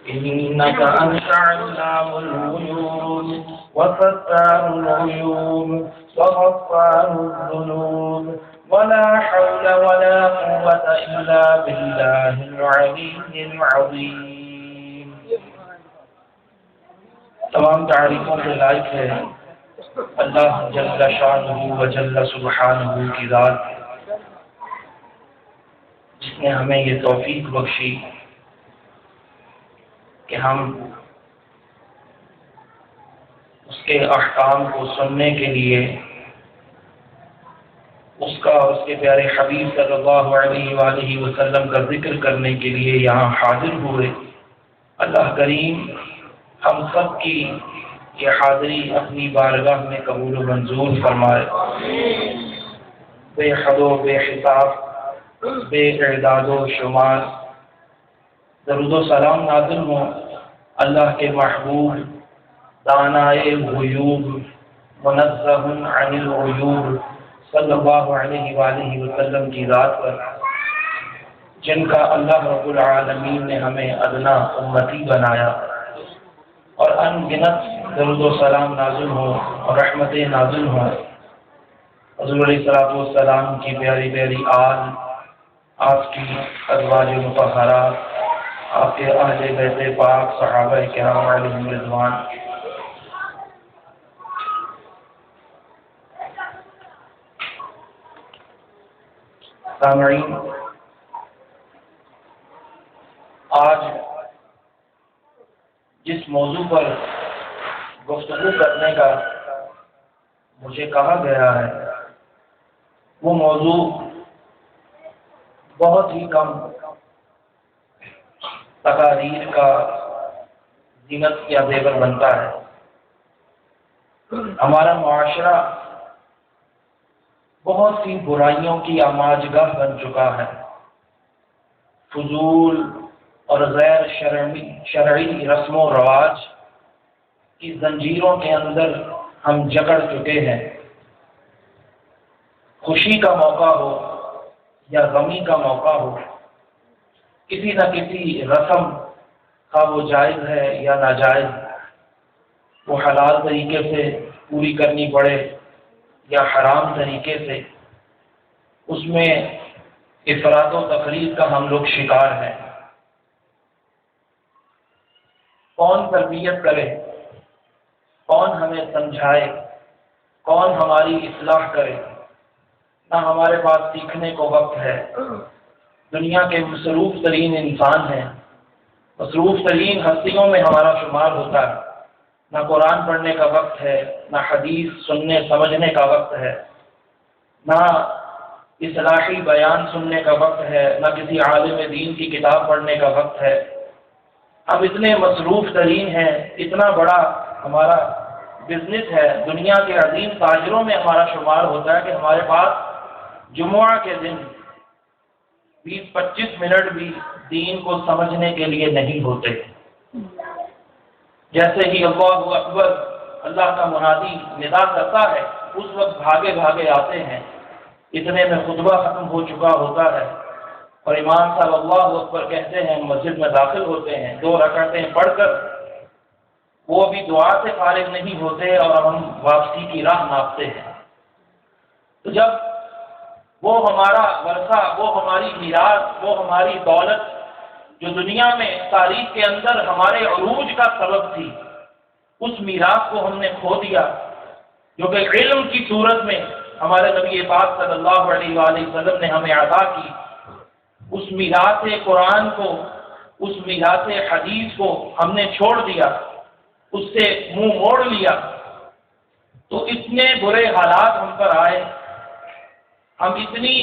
إنك أنت علام الغيوب وفتان العيوب وغفار الذنوب ولا حول ولا قوة إلا بالله العلي العظيم. تمام تعریفوں کے لائق ہے اللہ جل شانہ و جل سبحانہ کی ذات، جس نے ہمیں یہ توفیق بخشی کہ ہم اس کے احکام کو سننے کے لیے اس کا اور اس کے پیارے حبیب صلی اللہ علیہ وآلہ وسلم کا ذکر کرنے کے لیے یہاں حاضر ہوئے۔ اللہ کریم ہم سب کی یہ حاضری اپنی بارگاہ میں قبول و منظور فرمائے۔ بے حد و بے حساب، بے اعداد و شمار درود و سلام نازل ہوں اللہ کے محبوب دانائے غیوب منزہ عن العیوب صلی اللہ علیہ وآلہ وسلم کی ذات پر، جن کا اللہ رب العالمین نے ہمیں ادنا امتی بنایا، اور ان گنت درود و سلام نازل ہوں اور رحمتیں نازل ہوں حضور علیہ الصلوۃ والسلام کی پیاری پیاری آل، آپ کی ازواج مطہرات، آپ کے اہل بیت پاک، صحابہ کرام علیہم رضوان۔ سامعین، آج جس موضوع پر گفتگو کرنے کا مجھے کہا گیا ہے وہ موضوع بہت ہی کم تقاریر کا زینت یا زیور بنتا ہے۔ ہمارا معاشرہ بہت سی برائیوں کی آماج گاہ بن چکا ہے، فضول اور غیر شرعی رسم و رواج کی زنجیروں کے اندر ہم جکڑ چکے ہیں۔ خوشی کا موقع ہو یا غمی کا موقع ہو، کسی نہ کسی رسم خواہ وہ جائز ہے یا ناجائز، وہ حلال طریقے سے پوری کرنی پڑے یا حرام طریقے سے، اس میں افراط و تفریط کا ہم لوگ شکار ہیں۔ کون تربیت کرے، کون ہمیں سمجھائے، کون ہماری اصلاح کرے؟ نہ ہمارے پاس سیکھنے کو وقت ہے۔ دنیا کے مصروف ترین انسان ہیں، مصروف ترین ہستیوں میں ہمارا شمار ہوتا ہے۔ نہ قرآن پڑھنے کا وقت ہے، نہ حدیث سننے سمجھنے کا وقت ہے، نہ اصلاحی بیان سننے کا وقت ہے، نہ کسی عالم دین کی کتاب پڑھنے کا وقت ہے۔ اب اتنے مصروف ترین ہیں، اتنا بڑا ہمارا بزنس ہے، دنیا کے عظیم تاجروں میں ہمارا شمار ہوتا ہے کہ ہمارے پاس جمعہ کے دن 20-25 منٹ بھی دین کو سمجھنے کے لیے نہیں ہوتے۔ جیسے ہی اللہ اکبر اللہ کا منادی ندا کرتا ہے، اس وقت بھاگے بھاگے آتے ہیں، اتنے میں خطبہ ختم ہو چکا ہوتا ہے اور امام صاحب اللہ اکبر کہتے ہیں، مسجد میں داخل ہوتے ہیں، 2 رکعتیں پڑھ کر وہ بھی دعا سے فارغ نہیں ہوتے اور ہم واپسی کی راہ ناپتے ہیں۔ تو جب وہ ہمارا ورثہ، وہ ہماری میراث، وہ ہماری دولت جو دنیا میں تاریخ کے اندر ہمارے عروج کا سبب تھی، اس میراث کو ہم نے کھو دیا، جو کہ علم کی صورت میں ہمارے نبی پاک صلی اللہ علیہ وآلہ وسلم نے ہمیں عطا کی۔ اس میراث قرآن کو، اس میراث حدیث کو ہم نے چھوڑ دیا، اس سے منہ موڑ لیا، تو اتنے برے حالات ہم پر آئے، ہم اتنی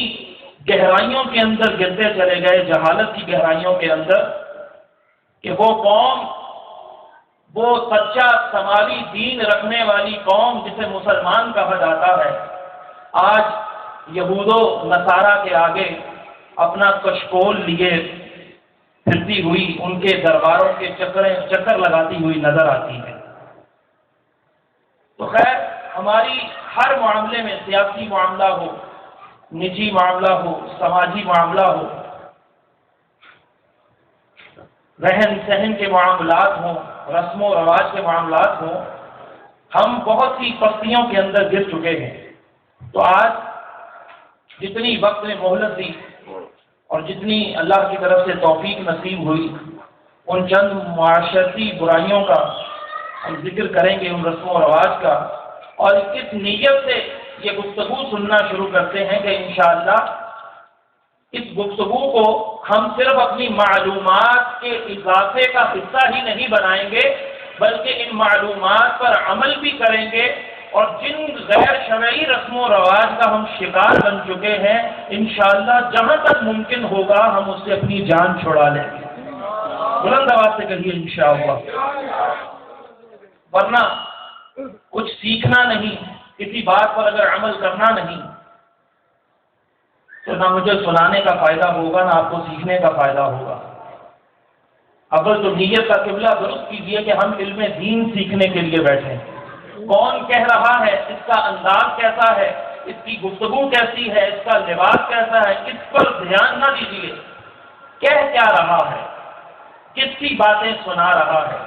گہرائیوں کے اندر گرتے چلے گئے، جہالت کی گہرائیوں کے اندر، کہ وہ قوم، وہ سچا سماوی دین رکھنے والی قوم جسے مسلمان کہا جاتا ہے، آج یہود و نصارہ کے آگے اپنا کشکول لیے پھرتی ہوئی، ان کے درباروں کے چکر لگاتی ہوئی نظر آتی ہے۔ تو خیر، ہماری ہر معاملے میں، سیاسی معاملہ ہو، نجی معاملہ ہو، سماجی معاملہ ہو، رہن سہن کے معاملات ہوں، رسم و رواج کے معاملات ہوں، ہم بہت سی پستیوں کے اندر گر چکے ہیں۔ تو آج جتنی وقت نے مہلت دی اور جتنی اللہ کی طرف سے توفیق نصیب ہوئی، ان چند معاشرتی برائیوں کا ہم ذکر کریں گے، ان رسم و رواج کا، اور اس نیت سے یہ گفتگو سننا شروع کرتے ہیں کہ انشاءاللہ اس گفتگو کو ہم صرف اپنی معلومات کے اضافے کا حصہ ہی نہیں بنائیں گے، بلکہ ان معلومات پر عمل بھی کریں گے، اور جن غیر شرعی رسم و رواج کا ہم شکار بن چکے ہیں، انشاءاللہ جہاں تک ممکن ہوگا ہم اس سے اپنی جان چھڑا لیں گے۔ بلند آواز سے کہیے انشاءاللہ۔ ورنہ کچھ سیکھنا نہیں، کسی بات پر اگر عمل کرنا نہیں تو نہ مجھے سنانے کا فائدہ ہوگا، نہ آپ کو سیکھنے کا فائدہ ہوگا۔ اول تو نیت کا قبلہ درست کیجیے کہ ہم علم دین سیکھنے کے لیے بیٹھے ہیں۔ کون کہہ رہا ہے، اس کا انداز کیسا ہے، اس کی گفتگو کیسی ہے، اس کا لباس کیسا ہے، اس پر دھیان نہ دیجیے۔ کہہ کیا رہا ہے، کس کی باتیں سنا رہا ہے،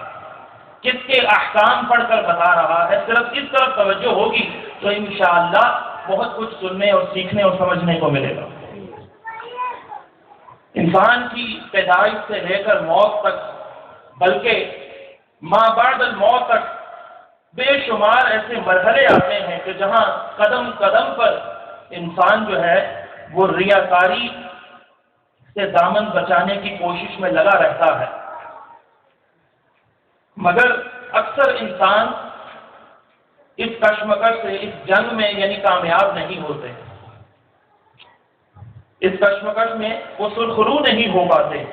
کس کے احکام پڑھ کر بتا رہا ہے، صرف اس طرف توجہ ہوگی تو انشاءاللہ بہت کچھ سننے اور سیکھنے اور سمجھنے کو ملے گا۔ انسان کی پیدائش سے لے کر موت تک، بلکہ ما بعد الموت تک بے شمار ایسے مرحلے آتے ہیں کہ جہاں قدم قدم پر انسان جو ہے وہ ریاکاری سے دامن بچانے کی کوشش میں لگا رہتا ہے، مگر اکثر انسان اس کشمکش سے، اس جنگ میں یعنی کامیاب نہیں ہوتے، اس کشمکش میں وہ سرخرو نہیں ہو پاتے۔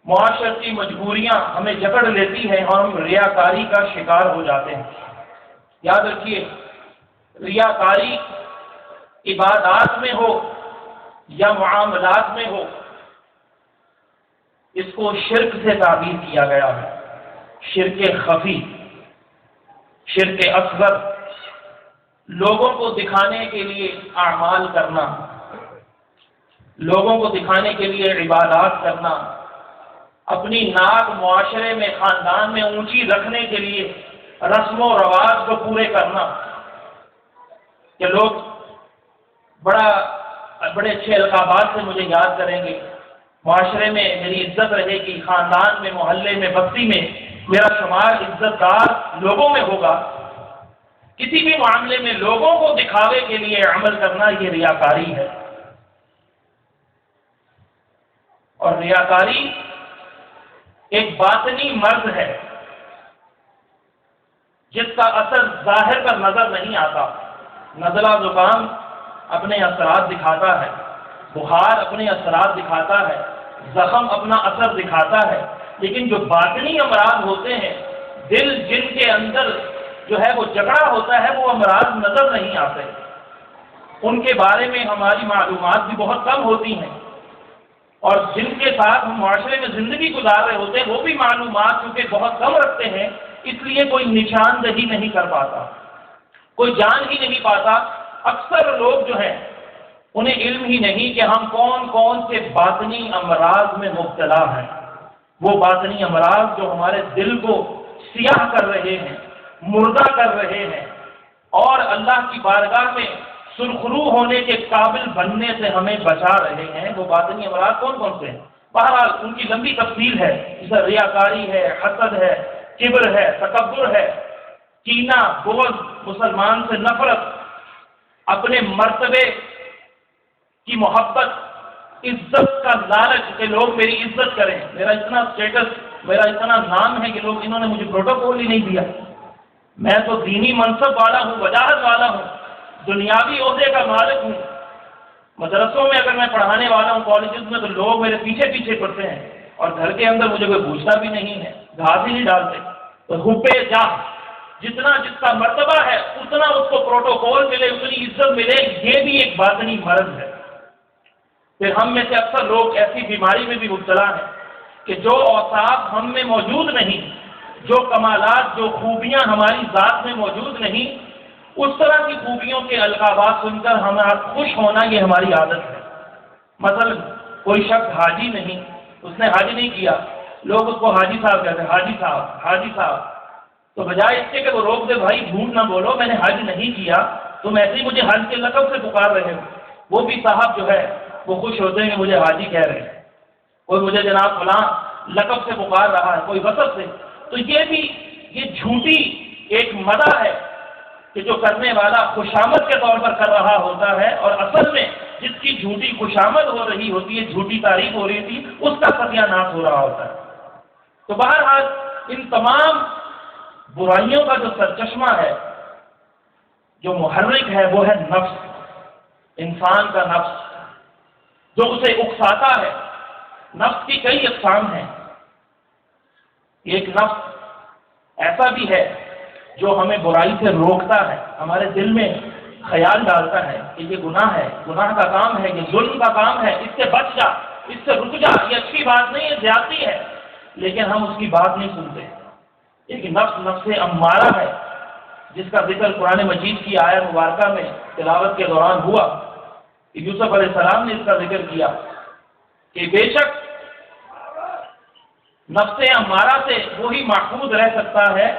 معاشرتی مجبوریاں ہمیں جکڑ لیتی ہیں اور ہم ریاکاری کا شکار ہو جاتے ہیں۔ یاد رکھیے، ریاکاری عبادات میں ہو یا معاملات میں ہو، اس کو شرک سے تعبیر کیا گیا ہے۔ شرک خفی، شرک اصغر، لوگوں کو دکھانے کے لیے اعمال کرنا، لوگوں کو دکھانے کے لیے عبادات کرنا، اپنی ناک معاشرے میں، خاندان میں اونچی رکھنے کے لیے رسم و رواج کو پورے کرنا، کہ لوگ بڑے اچھے القابات سے مجھے یاد کریں گے، معاشرے میں میری عزت رہے گی، خاندان میں، محلے میں، بستی میں میرا شمار عزت دار لوگوں میں ہوگا۔ کسی بھی معاملے میں لوگوں کو دکھاوے کے لیے عمل کرنا یہ ریاکاری ہے، اور ریاکاری ایک باطنی مرض ہے جس کا اثر ظاہر پر نظر نہیں آتا۔ نزلہ زکام اپنے اثرات دکھاتا ہے، بخار اپنے اثرات دکھاتا ہے، زخم اپنا اثر دکھاتا ہے، لیکن جو باطنی امراض ہوتے ہیں، دل جن کے اندر جو ہے وہ جکڑا ہوتا ہے، وہ امراض نظر نہیں آتے، ان کے بارے میں ہماری معلومات بھی بہت کم ہوتی ہیں، اور جن کے ساتھ ہم معاشرے میں زندگی گزار رہے ہوتے ہیں وہ بھی معلومات کیونکہ بہت کم رکھتے ہیں، اس لیے کوئی نشاندہی نہیں کر پاتا، کوئی جان ہی نہیں پاتا۔ اکثر لوگ جو ہیں انہیں علم ہی نہیں کہ ہم کون کون سے باطنی امراض میں مبتلا ہیں، وہ باطنی امراض جو ہمارے دل کو سیاہ کر رہے ہیں، مردہ کر رہے ہیں، اور اللہ کی بارگاہ میں سرخرو ہونے کے قابل بننے سے ہمیں بچا رہے ہیں۔ وہ باطنی امراض کون کون سے ہیں؟ بہرحال ان کی لمبی تفصیل ہے، جیسے ریاکاری ہے، حسد ہے، کبر ہے، تکبر ہے، کینہ، بغض، مسلمان سے نفرت، اپنے مرتبے کی محبت، عزت کا لالچ کہ لوگ میری عزت کریں، میرا اتنا اسٹیٹس، میرا اتنا نام ہے کہ لوگ انہوں نے مجھے پروٹوکول ہی نہیں دیا، میں تو دینی منصب والا ہوں، وجاہت والا ہوں، دنیاوی عہدے کا مالک ہوں، مدرسوں میں اگر میں پڑھانے والا ہوں، کالجز میں، تو لوگ میرے پیچھے پیچھے پڑتے ہیں، اور گھر کے اندر مجھے کوئی پوچھتا بھی نہیں ہے، گھاس ہی نہیں ڈالتے، تو حبے جاہ، جتنا جس کا مرتبہ ہے اتنا اس کو پروٹوکول ملے، اتنی عزت ملے، یہ بھی ایک باطنی مرض ہے۔ پھر ہم میں سے اکثر لوگ ایسی بیماری میں بھی مبتلا ہیں کہ جو اوصاف ہم میں موجود نہیں، جو کمالات، جو خوبیاں ہماری ذات میں موجود نہیں، اس طرح کی خوبیوں کے القابات سن کر ہمارا خوش ہونا یہ ہماری عادت ہے۔ مثلا کوئی شخص حاجی نہیں، اس نے حج نہیں کیا، لوگ اس کو حاجی صاحب کہتے ہیں، حاجی صاحب حاجی صاحب، تو بجائے اس کے کہ وہ روک دے بھائی جھوٹ نہ بولو میں نے حج نہیں کیا، تم ایسے ہی مجھے حج کے لقب سے پکار رہے ہو، وہ بھی صاحب جو ہے وہ خوش ہوتے ہیں کہ مجھے حاجی کہہ رہے ہیں، کوئی مجھے جناب فلاں لقب سے پکار رہا ہے، کوئی وصف سے، تو یہ بھی یہ جھوٹی ایک مدح ہے کہ جو کرنے والا خوشامد کے طور پر کر رہا ہوتا ہے، اور اصل میں جس کی جھوٹی خوشامد ہو رہی ہوتی ہے، جھوٹی تعریف ہو رہی تھی، اس کا ستیہ ناش ہو رہا ہوتا ہے۔ تو بہرحال ان تمام برائیوں کا جو سرچشمہ ہے، جو محرک ہے، وہ ہے نفس، انسان کا نفس جو اسے اکساتا ہے۔ نفس کی کئی اقسام ہیں۔ ایک نفس ایسا بھی ہے جو ہمیں برائی سے روکتا ہے، ہمارے دل میں خیال ڈالتا ہے کہ یہ گناہ ہے، گناہ کا کام ہے، یہ ظلم کا کام ہے، اس سے بچ جا، اس سے رک جا، یہ اچھی بات نہیں ہے، زیادتی ہے، لیکن ہم اس کی بات نہیں سنتے۔ ایک نفس نفس امارہ ہے جس کا ذکر قرآن مجید کی آیت مبارکہ میں تلاوت کے دوران ہوا۔ یوسف علیہ السلام نے اس کا ذکر کیا کہ بے شک نفس امارہ سے وہی محفوظ رہ سکتا ہے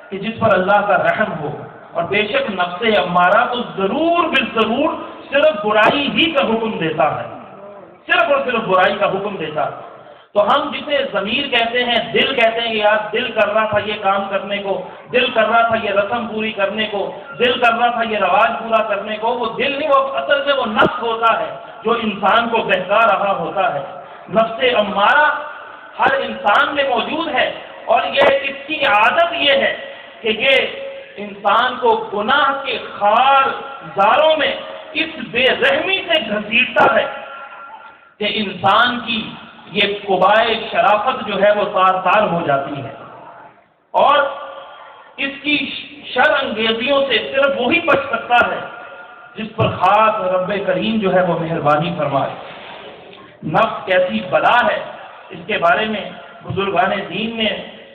کہ جس پر اللہ کا رحم ہو، اور بے شک نفس امارہ تو ضرور بالضرور صرف برائی ہی کا حکم دیتا ہے، صرف اور صرف برائی کا حکم دیتا ہے۔ تو ہم جسے ضمیر کہتے ہیں، دل کہتے ہیں، یار دل کر رہا تھا یہ کام کرنے کو، دل کر رہا تھا یہ رسم پوری کرنے کو، دل کر رہا تھا یہ رواج پورا کرنے کو، وہ دل نہیں، وہ اصل سے وہ نفس ہوتا ہے جو انسان کو بہکا رہا ہوتا ہے۔ نفس امارہ ہر انسان میں موجود ہے، اور یہ اس کی عادت یہ ہے کہ یہ انسان کو گناہ کے خار زاروں میں اس بے رحمی سے گھسیٹتا ہے کہ انسان کی یہ قبائے شرافت جو ہے وہ تار تار ہو جاتی ہے، اور اس کی شر انگیزیوں سے صرف وہی بچ سکتا ہے جس پر خاص رب کریم جو ہے وہ مہربانی فرمائے۔ نفس کیسی بلا ہے، اس کے بارے میں بزرگان دین نے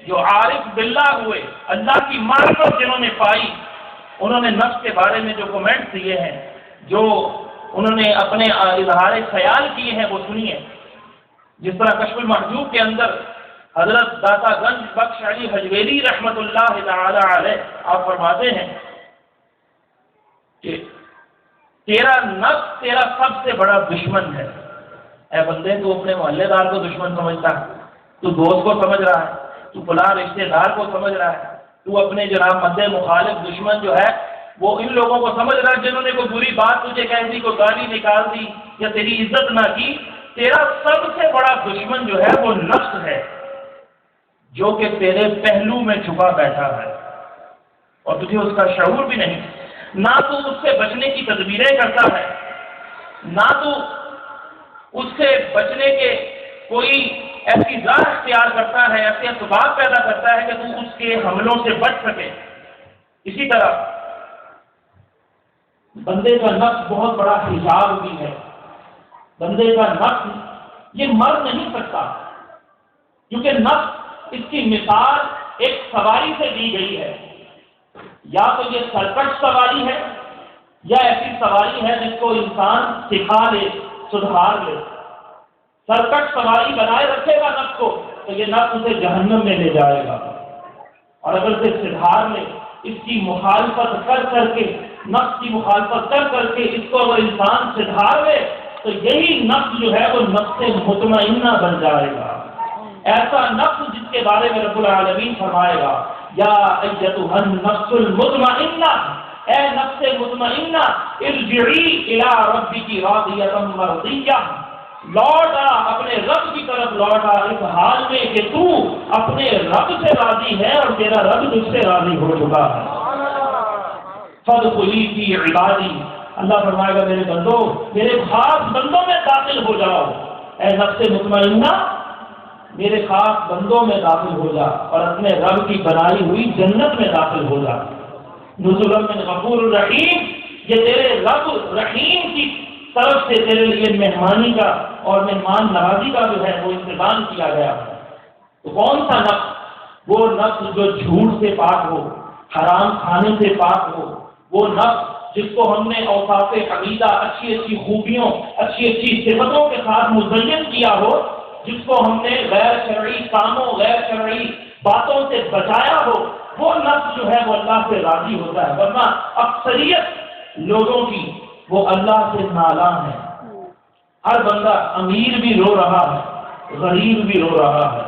جو عارف باللہ ہوئے، اللہ کی معرفت جنہوں نے پائی، انہوں نے نفس کے بارے میں جو کمنٹس دیے ہیں، جو انہوں نے اپنے اظہار خیال کیے ہیں، وہ سنیے۔ جس طرح کشف المحجوب کے اندر حضرت داتا گنج بخش علی حجویری رحمۃ اللہ تعالی علیہ آپ فرماتے ہیں کہ تیرا نفس تیرا سب سے بڑا دشمن ہے۔ اے بندے، تو اپنے محلے دار کو دشمن سمجھتا ہے، تو دوست کو سمجھ رہا ہے، تو فلاں رشتے دار کو سمجھ رہا ہے، تو اپنے جناب مد مخالف دشمن جو ہے وہ ان لوگوں کو سمجھ رہا ہے جنہوں نے کوئی بری بات تجھے کہہ دی، کوئی گالی نکال دی یا تیری عزت نہ کی۔ تیرا سب سے بڑا دشمن جو ہے وہ نفس ہے، جو کہ تیرے پہلو میں چھپا بیٹھا ہے اور تجھے اس کا شعور بھی نہیں۔ نہ تو اس سے بچنے کی تدبیریں کرتا ہے، نہ تو اس سے بچنے کے کوئی ایسی راہ اختیار کرتا ہے، ایسے اسباب پیدا کرتا ہے کہ تو اس کے حملوں سے بچ سکے۔ اسی طرح بندے کا نفس بہت بڑا حجاب بھی ہے۔ بندے کا نفس یہ مر نہیں سکتا، کیونکہ نفس اس کی مثال ایک سواری سے دی گئی ہے۔ یا تو یہ سرکش سواری ہے، یا ایسی سواری ہے جس کو انسان سکھا لے، سدھار لے۔ سرکش سواری بنائے رکھے گا نفس کو تو یہ نفس اسے جہنم میں لے جائے گا، اور اگر اسے سدھار لے، اس کی مخالفت کر کے، نفس کی مخالفت کر کے اس کو اگر انسان سدھار لے تو یہی نفس جو ہے وہ نفس مطمئنہ بن جائے گا۔ ایسا نفس جس کے بارے میں رب العالمین فرمائے گا، یا ایتھا النفس المطمئنہ، اے نفس مطمئنہ، ارجعی الی ربک راضیۃ مرضیہ، لوٹ آ، اپنے رب کی طرف لوٹ آ، اس حال میں کہ تو اپنے رب سے راضی ہے اور تیرا رب تجھ سے راضی ہو چکا ہے۔ فادخلی فی عبادی، اللہ فرمائے گا میرے بندو، میرے خاص بندوں میں داخل ہو جاؤ۔ اے نفس مطمئنہ، میرے خاص بندوں میں داخل ہو جا اور اپنے رب کی بنائی ہوئی جنت میں داخل ہو جا۔ نزلا من غفور الرحیم، یہ تیرے رب رحیم کی طرف سے تیرے لیے مہمانی کا اور مہمان نوازی کا جو ہے وہ انتظام کیا گیا۔ تو کون سا نفس؟ وہ نفس جو جھوٹ سے پاک ہو، حرام کھانے سے پاک ہو، وہ نفس جس کو ہم نے اوصاف حمیدہ، اچھی اچھی خوبیوں، اچھی اچھی صفتوں کے ساتھ مزین کیا ہو، جس کو ہم نے غیر شرعی کاموں غیر شرعی باتوں سے بچایا ہو، وہ نفس جو ہے وہ اللہ سے راضی ہوتا ہے، ورنہ اکثریت لوگوں کی وہ اللہ سے نالاں ہے۔ ہر بندہ امیر بھی رو رہا ہے، غریب بھی رو رہا ہے،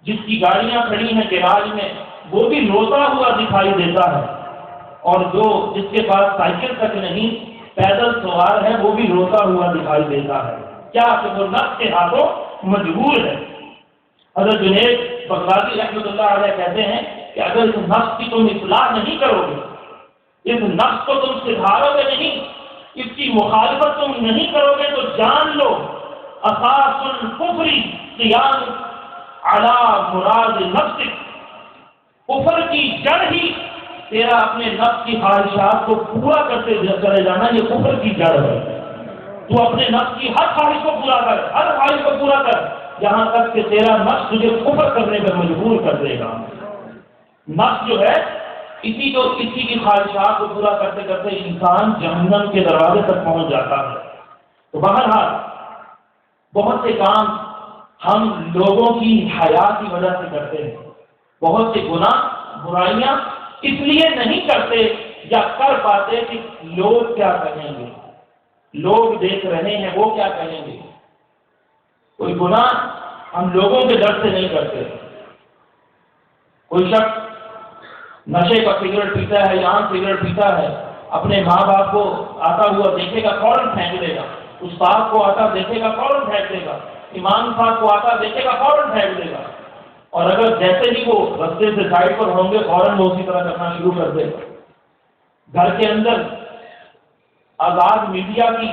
جس کی گاڑیاں کھڑی ہیں گیراج میں وہ بھی روتا ہوا دکھائی دیتا ہے، اور جو جس کے پاس سائیکل تک نہیں پیدل سوار ہے وہ بھی روتا ہوا دکھائی دیتا ہے۔ کیا کہ وہ نفس کے ہاتھوں مجبور ہے۔ حضرت جنید بغدادی رحمۃ اللہ علیہ کہتے ہیں کہ اگر اس نفس کی تم اصلاح نہیں کرو گے، اس نفس کو تم سدھارو گے نہیں، اس کی مخالفت تم نہیں کرو گے، تو جان لو اساس الکفر قیام علی مراد نفسک، کفر کی جڑ ہی تیرا اپنے نفس کی خواہشات کو پورا کرتے چلے جانا، یہ کفر کی جڑ ہے۔ تو اپنے نفس کی ہر خواہش کو پورا کر، ہر خواہش کو پورا کر، یہاں تک کہ تیرا نفس تجھے کفر کرنے پر مجبور کر دے گا۔ نفس جو ہے اسی کی خواہشات کو پورا کرتے کرتے انسان جہنم کے دروازے تک پہنچ جاتا ہے۔ تو بہرحال بہت سے کام ہم لوگوں کی حیا کی وجہ سے کرتے ہیں، بہت سے گناہ برائیاں اس لیے نہیں کرتے یا کر پاتے کہ لوگ کیا کہیں گے، لوگ دیکھ رہے ہیں وہ کیا کہیں گے۔ کوئی گناہ ہم لوگوں کے ڈر سے نہیں کرتے۔ کوئی شخص نشے کا سگریٹ پیتا ہے یا عام سگریٹ پیتا ہے، اپنے ماں باپ کو آتا ہوا دیکھے گا فوراً پھینک دے گا، استاد کو آتا دیکھے گا فوراً پھینک دے گا، امام صاحب کو آتا دیکھے گا فوراً پھینک دے گا، اور اگر جیسے ہی وہ رستے سے سائڈ پر ہوں گے فوراً وہ اسی طرح کرنا شروع کر دے گا۔ گھر کے اندر آزاد میڈیا کی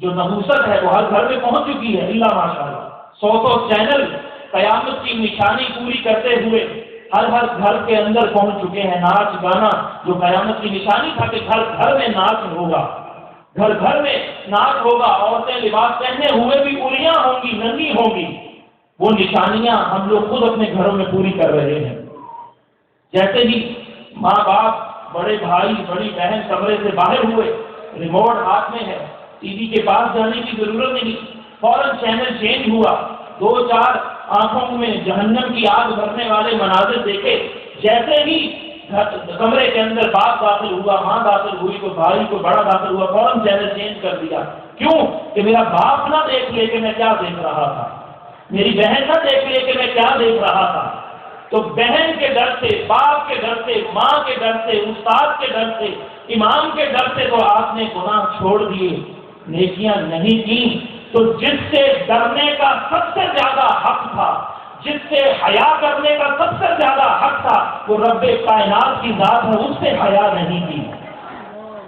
جو نحوست ہے وہ ہر گھر میں پہنچ چکی ہے، اللہ ماشاءاللہ، 100 چینل قیامت کی نشانی پوری کرتے ہوئے ہر گھر کے اندر پہنچ چکے ہیں۔ ناچ گانا جو قیامت کی نشانی تھا کہ گھر گھر میں ناچ ہوگا، گھر گھر میں ناچ ہوگا، عورتیں لباس پہنے ہوئے بھی پوریاں ہوں گی، ننھی ہوں گی، وہ نشانیاں ہم لوگ خود اپنے گھروں میں پوری کر رہے ہیں۔ جیسے ہی ماں باپ، بڑے بھائی بڑی بہن کمرے سے باہر ہوئے، ریموٹ ہاتھ میں ہے، ٹی وی کے پاس جانے کی ضرورت نہیں، فوراً چینل چینج ہوا، 2-4 آنکھوں میں جہنم کی آگ بھرنے والے مناظر دیکھے۔ جیسے ہی کمرے کے اندر باپ داخل ہوا، ماں داخل ہوئی، تو بھائی کو بڑا داخل ہوا، فوراً چینل چینج کر دیا۔ کیوں؟ کہ میرا باپ نہ دیکھ لے کہ میں کیا دیکھ رہا تھا، میری بہن نہ دیکھ لے کہ میں کیا دیکھ رہا تھا۔ تو بہن کے ڈر سے، باپ کے ڈر سے، ماں کے ڈر سے، استاد کے ڈر سے، امام کے ڈر سے تو آپ نے گناہ چھوڑ دیے، نیکیاں نہیں کی۔ تو جس سے ڈرنے کا سب سے زیادہ حق تھا، جس سے حیا کرنے کا سب سے زیادہ حق تھا، وہ رب کائنات کی ذات ہے، اس سے حیا نہیں کی۔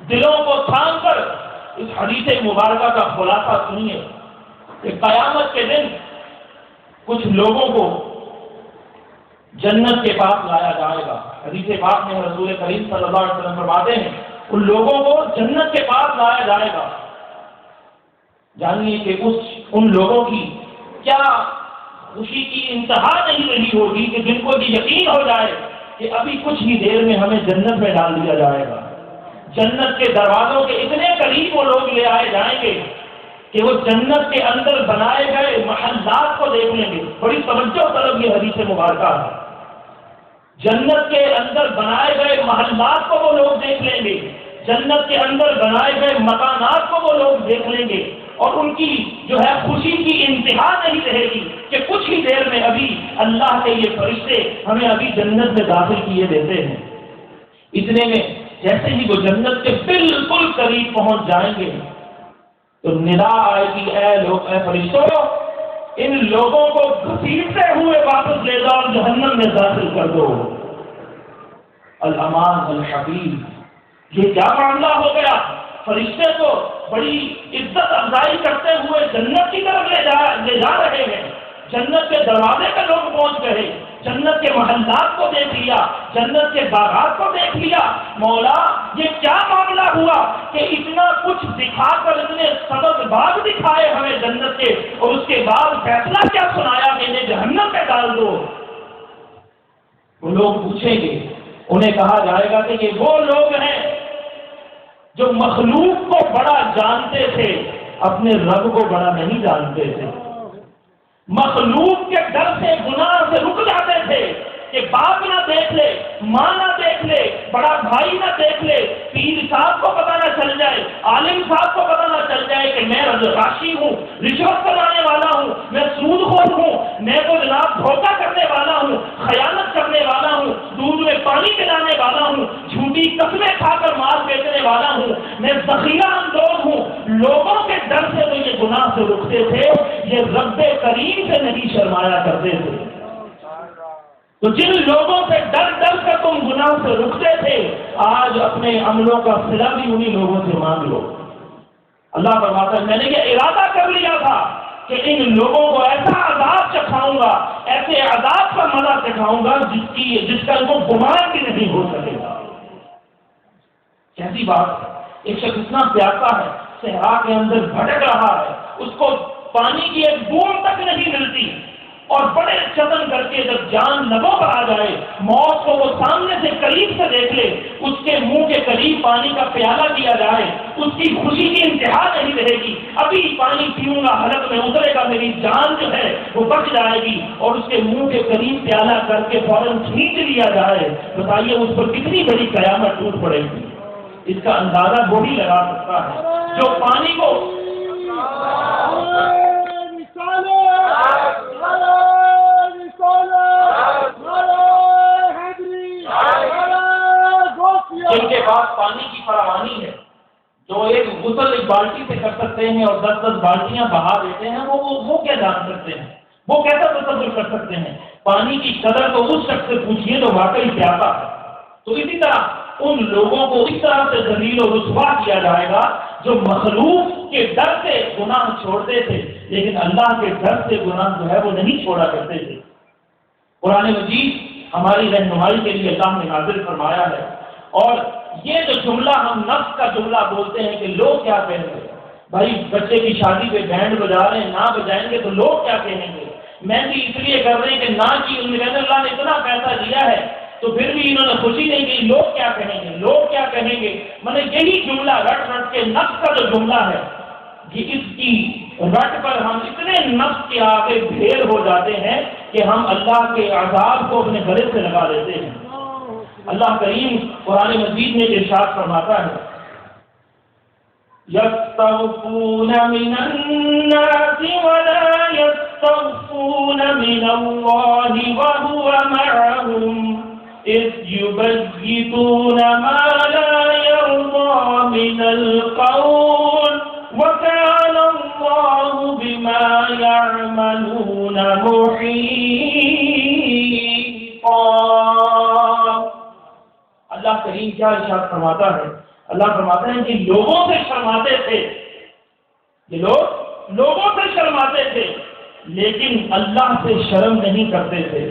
دلوں کو تھام کر اس حدیث مبارکہ کا خلاصہ سنیے کہ قیامت کے دن کچھ لوگوں کو جنت کے پاس لایا جائے گا۔ حدیث پاک میں رسول کریم صلی اللہ علیہ وسلم فرماتے ہیں ان لوگوں کو جنت کے پاس لایا جائے گا۔ جانیے کہ ان لوگوں کی کیا خوشی کی انتہا نہیں رہی ہوگی کہ جن کو یہ یقین ہو جائے کہ ابھی کچھ ہی دیر میں ہمیں جنت میں ڈال دیا جائے گا۔ جنت کے دروازوں کے اتنے قریب وہ لوگ لے آئے جائیں گے کہ وہ جنت کے اندر بنائے گئے محلات کو دیکھ لیں گے۔ بڑی توجہ طلب یہ حدیث مبارکہ ہے۔ جنت کے اندر بنائے گئے محلات کو وہ لوگ دیکھ لیں گے، جنت کے اندر بنائے گئے مکانات کو وہ لوگ دیکھ لیں گے، اور ان کی جو ہے خوشی کی انتہا نہیں رہے گی کہ کچھ ہی دیر میں ابھی اللہ کے یہ فرشتے ہمیں ابھی جنت میں داخل کیے دیتے ہیں۔ اتنے میں جیسے ہی وہ جنت کے بالکل قریب پہنچ جائیں گے تو ندا آئے گی، اے لوگ، اے فرشتوں، ان لوگوں کو گھسیٹتے ہوئے واپس لے جاؤ اور جہنم میں داخل کر دو۔ الامان الحبیب، یہ کیا معاملہ ہو گیا؟ فرشتے تو بڑی عزت افزائی کرتے ہوئے جنت کی طرف لے جا رہے ہیں، جنت کے دروازے پہ لوگ پہنچ گئے، جنت کے محلات کو دیکھ لیا، جنت کے باغات کو دیکھ لیا۔ مولا یہ کیا معاملہ ہوا کہ اتنا کچھ دکھا کر اتنے سبز باغ دکھائے ہمیں جنت کے، اور اس کے بعد فیصلہ کیا سنایا کہ انہیں جہنم میں ڈال دو؟ وہ لوگ پوچھیں گے، انہیں کہا جائے گا کہ یہ وہ لوگ ہیں جو مخلوق کو بڑا جانتے تھے، اپنے رب کو بڑا نہیں جانتے تھے۔ مخلوق کے ڈر سے گناہ سے رک جاتے تھے کہ باپ نہ دیکھ لے، ماں نہ دیکھ لے، بڑا بھائی نہ دیکھ لے، پیر صاحب کو پتہ نہ چل جائے، عالم صاحب کو پتہ نہ چل جائے کہ میں راشی ہوں، رشوت کمانے والا ہوں، میں سود خور ہوں، میں تو جناب دھوکہ کرنے والا ہوں، خیانت کرنے والا ہوں، دودھ میں پانی پلانے والا ہوں، جھوٹی قسمیں کھا کر مال بیچنے والا ہوں، میں ذخیرہ اندوز ہوں۔ لوگوں کے ڈر سے تو یہ گناہ سے رکتے تھے، یہ رب کریم سے نہیں شرمایا کرتے تھے۔ تو جن لوگوں سے ڈر ڈر کر تم گناہ سے رکتے تھے، آج اپنے عملوں کا صلہ بھی انہی لوگوں سے مانگ لو۔ اللہ فرماتا ہے میں نے یہ ارادہ کر لیا تھا کہ ان لوگوں کو ایسا عذاب چکھاؤں گا، ایسے عذاب کا مزہ چکھاؤں گا جس کا ان کو گمان بھی نہیں ہو سکے گا۔ کیسی بات ہے، ایک شخص اتنا پیاسا ہے، صحرا کے اندر بھٹک رہا ہے، اس کو پانی کی ایک بوند تک نہیں ملتی، اور بڑے جتن کر کے جب جان لبوں پر آ جائے، موت کو وہ سامنے سے قریب سے دیکھ لے، اس کے منہ کے قریب پانی کا پیالہ دیا جائے، اس کی خوشی کی انتہا نہیں رہے گی، ابھی پانی پیوں گا حلق میں اترے گا، میری جان جو ہے وہ بچ جائے گی، اور اس کے منہ کے قریب پیالہ کر کے فوراً کھینچ لیا جائے، بتائیے اس پر کتنی بڑی قیامت ٹوٹ پڑے گی۔ اس کا اندازہ وہی لگا سکتا ہے جو پانی کو جن کے پاس پانی کی فراوانی ہے، جو ایک غسل ایک بالٹی سے کر سکتے ہیں اور 10 بالٹیاں بہا دیتے ہیں، وہ کیا جان سکتے ہیں، وہ کیسا تصور کر سکتے ہیں؟ پانی کی قدر تو اس شخص سے پوچھیے جو واقعی پیاسا ہے۔ تو اسی طرح ان لوگوں کو اس طرح سے ذلیل و رسوا کیا جائے گا جو مخلوق کے ڈر سے گناہ چھوڑتے تھے، لیکن اللہ کے ڈر سے گناہ جو ہے وہ نہیں چھوڑا کرتے تھے۔ قرآن مجید ہماری رہنمائی کے لیے اللہ نے نازل فرمایا ہے، اور یہ جو جملہ ہم نفس کا جملہ بولتے ہیں کہ لوگ کیا کہیں گے، بھائی بچے کی شادی پہ بینڈ بجا رہے ہیں، نہ بجائیں گے تو لوگ کیا کہیں گے، مہندی اس لیے کر رہے ہیں کہ نہ کی ان میں اللہ نے اتنا پیسہ دیا ہے تو پھر بھی انہوں نے خوشی نہیں کی، لوگ کیا کہیں گے، لوگ کیا کہیں گے۔ میں نے یہی جملہ رٹ رٹ کے نفس کا جو جملہ ہے، یہ اس کی رٹ پر ہم اتنے نفس کے آگے ڈھیر ہو جاتے ہیں کہ ہم اللہ کے عذاب کو اپنے گلے سے لگا لیتے ہیں۔ اللہ کریم قرآن مجید میں ارشاد فرماتا ہے يَسْتَغْفُونَ مِنَ النَّاسِ وَلَا يَسْتَغْفُونَ مِنَ اللَّهِ وَهُوَ مَعَهُمْ إِذْ يُبَيِّتُونَ مَا لَا يَرْضَى مِنَ الْقَوْلِ وَكَانَ اللَّهُ بِمَا يَعْمَلُونَ مُحِيطًا۔ اللہ کریم کیا ارشاد فرماتا ہے؟ اللہ فرماتے ہیں کہ لوگوں سے شرماتے تھے، یہ لوگ لوگوں سے شرماتے تھے لیکن اللہ سے شرم نہیں کرتے تھے۔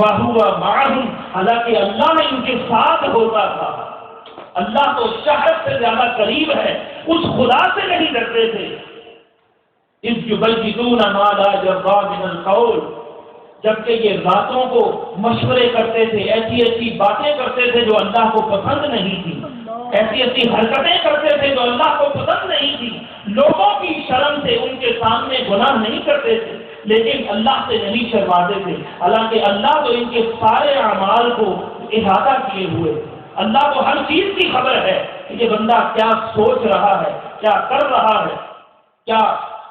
وَهُوَ مَعَهُمْ، حالانکہ اللہ نے ان کے ساتھ ہوتا تھا۔ اللہ تو شہرت سے زیادہ قریب ہے، اس خدا سے نہیں ڈرتے تھے۔ إِذْ يُبَيِّتُونَ مَا لَا يَرْضَى مِنَ الْقَوْلِ، جبکہ یہ راتوں کو مشورے کرتے تھے، ایسی ایسی باتیں کرتے تھے جو اللہ کو پسند نہیں تھی، ایسی ایسی حرکتیں کرتے تھے جو اللہ کو پسند نہیں تھی، لوگوں کی شرم سے ان کے سامنے گناہ نہیں کرتے تھے لیکن اللہ سے نہیں شرماتے تھے، حالانکہ اللہ تو ان کے سارے اعمال کو احاطہ کیے ہوئے، اللہ کو ہر چیز کی خبر ہے کہ یہ بندہ کیا سوچ رہا ہے، کیا کر رہا ہے، کیا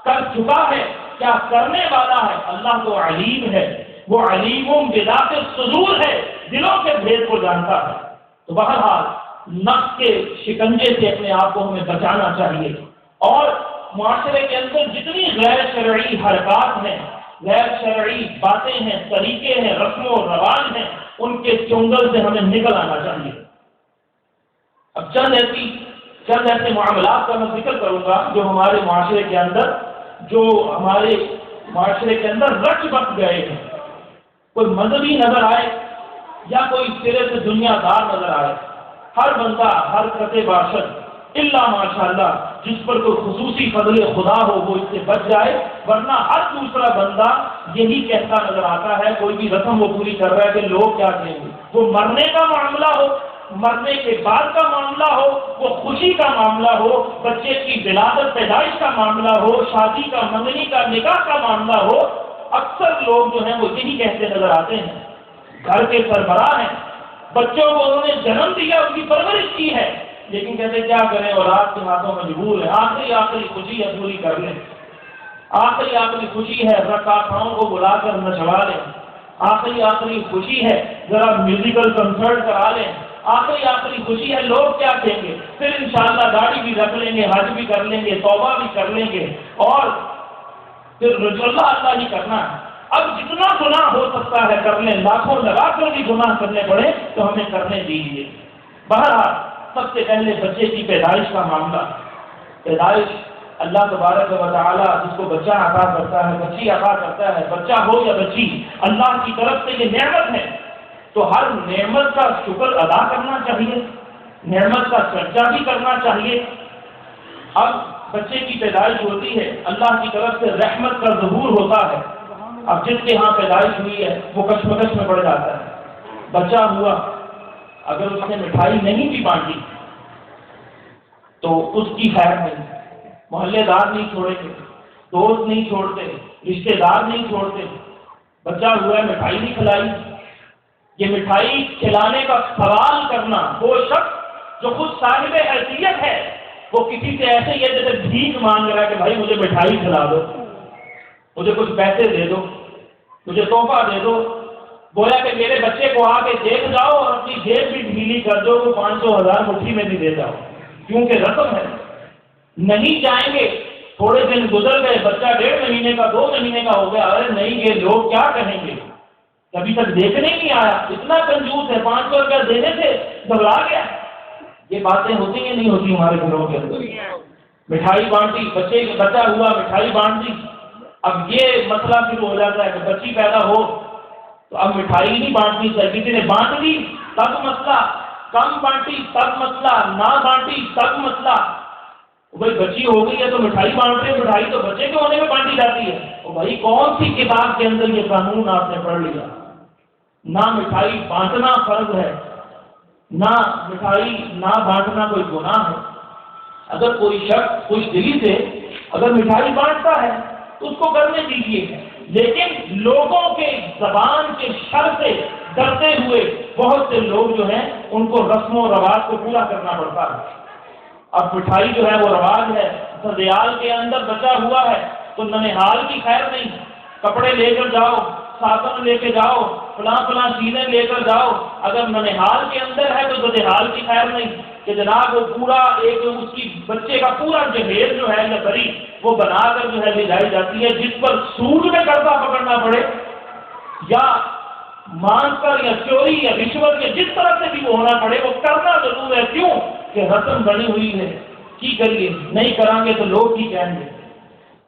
کر چکا ہے، کیا کرنے والا ہے۔ اللہ تو علیم ہے، وہ علیم بذات الصدور ہے، دلوں کے بھید کو جانتا ہے۔ تو بہرحال نفس کے شکنجے سے اپنے آپ کو ہمیں بچانا چاہیے، اور معاشرے کے اندر جتنی غیر شرعی حرکات ہیں، غیر شرعی باتیں ہیں، طریقے ہیں، رسم و رواج ہیں، ان کے چنگل سے ہمیں نکل آنا چاہیے۔ اب چند ایسے معاملات کا میں ذکر کروں گا جو ہمارے معاشرے کے اندر رچ بس گئے ہیں۔ کوئی مذہبی نظر آئے یا کوئی سرے سے دنیا دار نظر آئے، ہر بندہ ہر قطع باشد الا ماشاءاللہ جس پر کوئی خصوصی فضل خدا ہو وہ اس سے بچ جائے، ورنہ ہر دوسرا بندہ یہی کہتا نظر آتا ہے، کوئی بھی رسم وہ پوری کر رہا ہے کہ لوگ کیا کہیں گے، وہ مرنے کا معاملہ ہو، مرنے کے بعد کا معاملہ ہو، وہ خوشی کا معاملہ ہو، بچے کی ولادت پیدائش کا معاملہ ہو، شادی کا، منگنی کا، نکاح کا معاملہ ہو، اکثر لوگ جو ہیں وہ یہی کہتے نظر آتے ہیں، گھر کے سربراہ ہیں، بچوں کو انہوں نے جنم دیا، ان کی پرورش کی ہے، لیکن کہتے کیا کریں اولاد کے ہاتھوں مجبور ہے، آخری خوشی ہے پوری کر لیں، آخری خوشی ہے رقاصاؤں کو بلا کر نچوا لیں، آخری خوشی ہے ذرا میوزیکل کنسرٹ کرا لیں، آخری خوشی ہے لوگ کیا کہیں گے، پھر انشاءاللہ داڑھی بھی رکھ لیں گے، حج بھی کر لیں گے، توبہ بھی کر لیں گے، اور پھر اللہ ہی کرنا ہے۔ اب جتنا گناہ ہو سکتا ہے کر لیں، لاکھوں لگا کر بھی گناہ کرنے پڑے تو ہمیں کرنے دیجیے۔ بہرحال سب سے پہلے بچے کی پیدائش کا معاملہ، پیدائش اللہ تبارک و تعالیٰ جس کو بچہ عطا کرتا ہے، بچی عطا کرتا ہے، بچہ ہو یا بچی، اللہ کی طرف سے یہ نعمت ہے، تو ہر نعمت کا شکر ادا کرنا چاہیے، نعمت کا چرچا بھی کرنا چاہیے۔ اب بچے کی پیدائش ہوتی ہے، اللہ کی طرف سے رحمت کا ظہور ہوتا ہے۔ اب جس کے ہاں پیدائش ہوئی ہے وہ کشمکش میں پڑ جاتا ہے، بچہ ہوا، اگر اس نے مٹھائی نہیں بھی بانٹی تو اس کی خیر نہیں، محلے دار نہیں چھوڑیں گے، دوست نہیں چھوڑتے، رشتے دار نہیں چھوڑتے، بچہ ہوا ہے مٹھائی نہیں کھلائی۔ یہ مٹھائی کھلانے کا سوال کرنا، وہ شخص جو خود صاحب حیثیت ہے وہ کسی سے ایسے ہی ہے جیسے بھیک مانگ رہا ہے کہ بھائی مجھے مٹھائی کھلا دو، مجھے کچھ پیسے دے دو، مجھے تحفہ دے دو، گویا کہ میرے بچے کو آ کے دیکھ جاؤ اور اپنی جیب بھی ڈھیلی کر دو، وہ 500,000 مٹھی میں بھی دے جاؤ، کیونکہ رسم ہے۔ نہیں جائیں گے، تھوڑے دن گزر گئے، بچہ 1.5 مہینے کا 2 مہینے کا ہو گیا، ارے نہیں گئے، لوگ کیا کہیں گے، ابھی تک دیکھنے ہی نہیں آیا، اتنا کنجوس ہے، 500 روپیہ دینے سے گھبرا گیا۔ یہ باتیں ہوتی ہیں نہیں ہوتی ہمارے گھروں کے اندر؟ مٹھائی بانٹی، بچہ ہوا، مٹھائی بانٹ دی، اب یہ مسئلہ شروع ہو جاتا ہے کہ بچی پیدا ہو تو اب مٹھائی نہیں بانٹنی چاہیے، کسی نے بانٹ دی تب مسئلہ، کم بانٹی تب مسئلہ، نہ بانٹی تب مسئلہ۔ بھائی بچی ہو گئی ہے تو مٹھائی بانٹ رہے، مٹھائی تو بچے کے ہونے میں بانٹی جاتی ہے، اور بھائی کون سی کتاب کے اندر یہ قانون آپ نے پڑھ لیا؟ نہ مٹھائی بانٹنا فرض ہے، نہ مٹھائی نہ بانٹنا کوئی گناہ ہے۔ اگر کوئی شخص خوش دلی سے اگر مٹھائی بانٹتا ہے تو اس کو کرنے دیجیے، لیکن لوگوں کے زبان کے شر سے ڈرتے ہوئے بہت سے لوگ جو ہیں ان کو رسم و رواج کو پورا کرنا پڑتا ہے۔ اب مٹھائی جو ہے وہ رواج ہے، سدیال کے اندر بچا ہوا ہے تو ننہال کی خیر نہیں، کپڑے لے کر جاؤ، صابن لے کے جاؤ، فلاں چیزیں لے کر جاؤ، اگر ننہال کے اندر ہے تو سدیال کی خیر نہیں کہ جناب وہ پورا ایک اس کی بچے کا پورا جہیز جو ہے یا بری وہ بنا کر جو ہے لے جائی جاتی ہے، جس پر سود میں قرضہ پکڑنا پڑے یا مانگ کر یا چوری یا رشوت یا جس طرح سے بھی وہ ہونا پڑے وہ کرنا ضرور ہے۔ کیوں کہ رسم بنی ہوئی ہے، کی کریے، نہیں کریں گے تو لوگ کی کہیں گے۔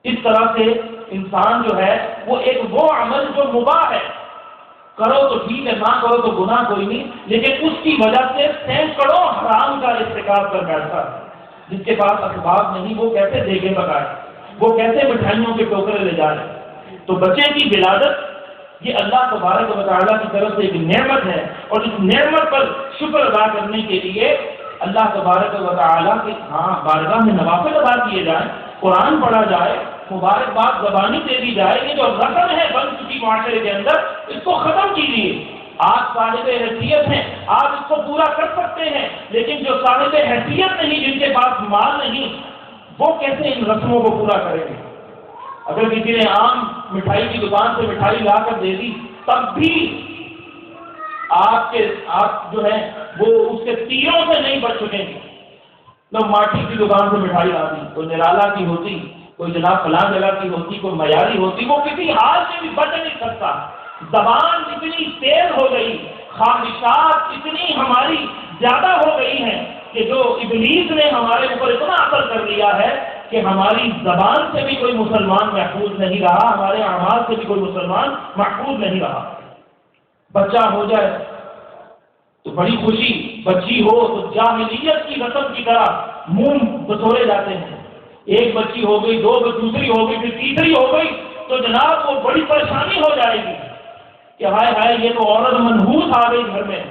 اس طرح سے انسان جو ہے وہ ایک وہ عمل جو مباح ہے، کرو تو ٹھیک ہے، نہ کرو تو گناہ کوئی نہیں، لیکن اس کی وجہ سے سینکڑوں حرام کا ارتکاب کر بیٹھتا ہے۔ جس کے پاس اسباب نہیں وہ کیسے دیگے پکائے، وہ کیسے مٹھائیوں کے ٹوکرے لے جائے؟ تو بچے کی ولادت یہ اللہ تبارک و تعالیٰ کی طرف سے ایک نعمت ہے، اور اس نعمت پر شکر ادا کرنے کے لیے اللہ تبارک و تعالیٰ کی بارگاہ میں نوافل ادا کیے جائیں، قرآن پڑھا جائے، مبارکباد زبانی دے دی جائے، یہ جو رسم ہے بن چکی معاشرے کے اندر اس کو ختم کیجیے۔ آپ صاحب حیثیت ہیں، آپ اس کو پورا کر سکتے ہیں، لیکن جو صاحب حیثیت نہیں، جن کے پاس مال نہیں، وہ کیسے ان رسموں کو پورا کریں گے؟ اگر کسی نے عام مٹھائی کی دکان سے مٹھائی لا کر دے دی تب بھی آپ جو ہے وہ اس کے تیروں سے نہیں بچ سکیں گے۔ لوگ ماٹھی کی دکان سے مٹھائی لاتی، کوئی نرالا کی ہوتی، کوئی جناب فلاں جگہ کی ہوتی، کوئی معیاری ہوتی، وہ کسی حال سے بھی بچ نہیں سکتا۔ زبان اتنی تیز ہو گئی، خواہشات اتنی ہماری زیادہ ہو گئی ہیں کہ جو ابلیس نے ہمارے اوپر اتنا اثر کر لیا ہے کہ ہماری زبان سے بھی کوئی مسلمان محفوظ نہیں رہا، ہمارے اعمال سے بھی کوئی مسلمان محفوظ نہیں رہا۔ بچہ ہو جائے تو بڑی خوشی، بچی ہو تو جاہلیت کی رسم کی طرح منہ بسورے جاتے ہیں۔ ایک بچی ہو گئی، دوسری ہو گئی، پھر تیسری ہو گئی تو جناب وہ بڑی پریشانی ہو جائے گی کہ ہائے ہائے یہ تو عورت منحوس آ گئی گھر میں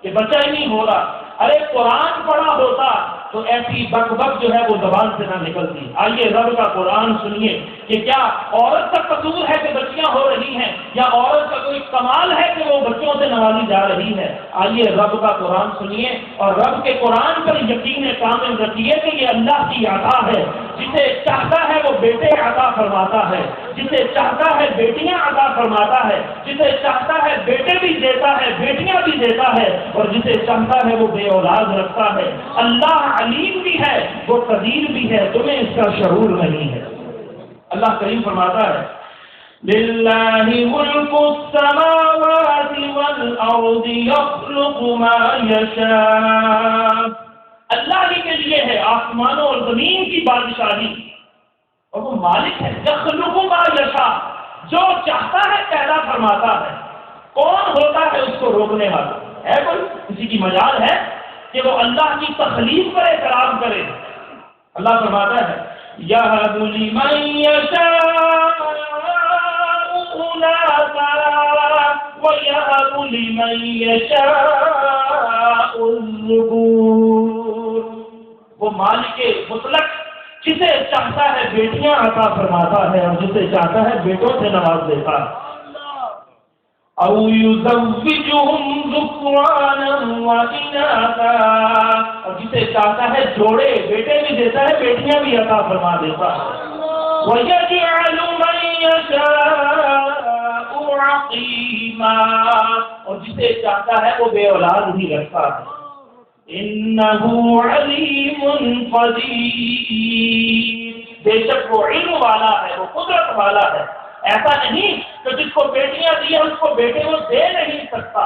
کہ بچہ ہی نہیں ہو رہا۔ ارے قرآن پڑھا ہوتا تو ایسی بک بک جو ہے وہ زبان سے نہ نکلتی۔ آئیے رب کا قرآن سنیے کہ کیا عورت کا قصور ہے کہ بچیاں ہو رہی ہیں یا عورت کا کوئی کمال ہے کہ وہ بچوں سے نوازی جا رہی ہے؟ آئیے رب کا قرآن سنیے اور رب کے قرآن پر یقین کامل رکھیے کہ یہ اللہ کی عطا ہے. جسے چاہتا ہے وہ بیٹے عطا فرماتا ہے، جسے چاہتا ہے بیٹیاں عطا فرماتا ہے، جسے چاہتا ہے بیٹے بھی دیتا ہے بیٹیاں بھی دیتا ہے، اور جسے چاہتا ہے وہ بے اولاد رکھتا ہے. اللہ علیم بھی ہے، وہ قدیر بھی ہے، تمہیں اس کا شعور نہیں ہے. اللہ کریم فرماتا ہے للہ ملک السماوات والارض یخلق ما یشاء. اللہ ہی کے لیے ہے آسمانوں اور زمین کی بادشاہی، اور وہ مالک ہے. یخلق ما یشاء، جو چاہتا ہے پیدا فرماتا ہے. کون ہوتا ہے اس کو روکنے والا؟ ہے کوئی کسی کی مجال ہے کہ وہ اللہ کی تخلیق پر اعتراض کرے؟ اللہ فرماتا ہے یَهَبُ لِمَن یَشَاءُ إِنَاثًا وَیَهَبُ لِمَن یَشَاءُ الذُّکُورَ. وہ مالک مطلق جسے چاہتا ہے بیٹیاں عطا فرماتا ہے اور جسے چاہتا ہے بیٹوں سے نواز دیتا ہے. او یزوجہم ذکرانا واناثا، اور جسے چاہتا ہے جوڑے بیٹے بھی دیتا ہے بیٹیاں بھی عطا فرما دیتا ہے. وَيَجْعَلُ مَن يَشَاءُ عَقِيمًا، اور جسے چاہتا ہے وہ بے اولاد ہی رکھتا ہے. إِنَّهُ عَلِيمٌ قَدِيرٌ، بے شک وہ علم والا ہے، وہ قدرت والا ہے. ایسا نہیں کہ جس کو بیٹیاں دی ہیں اس کو بیٹے وہ دے نہیں سکتا.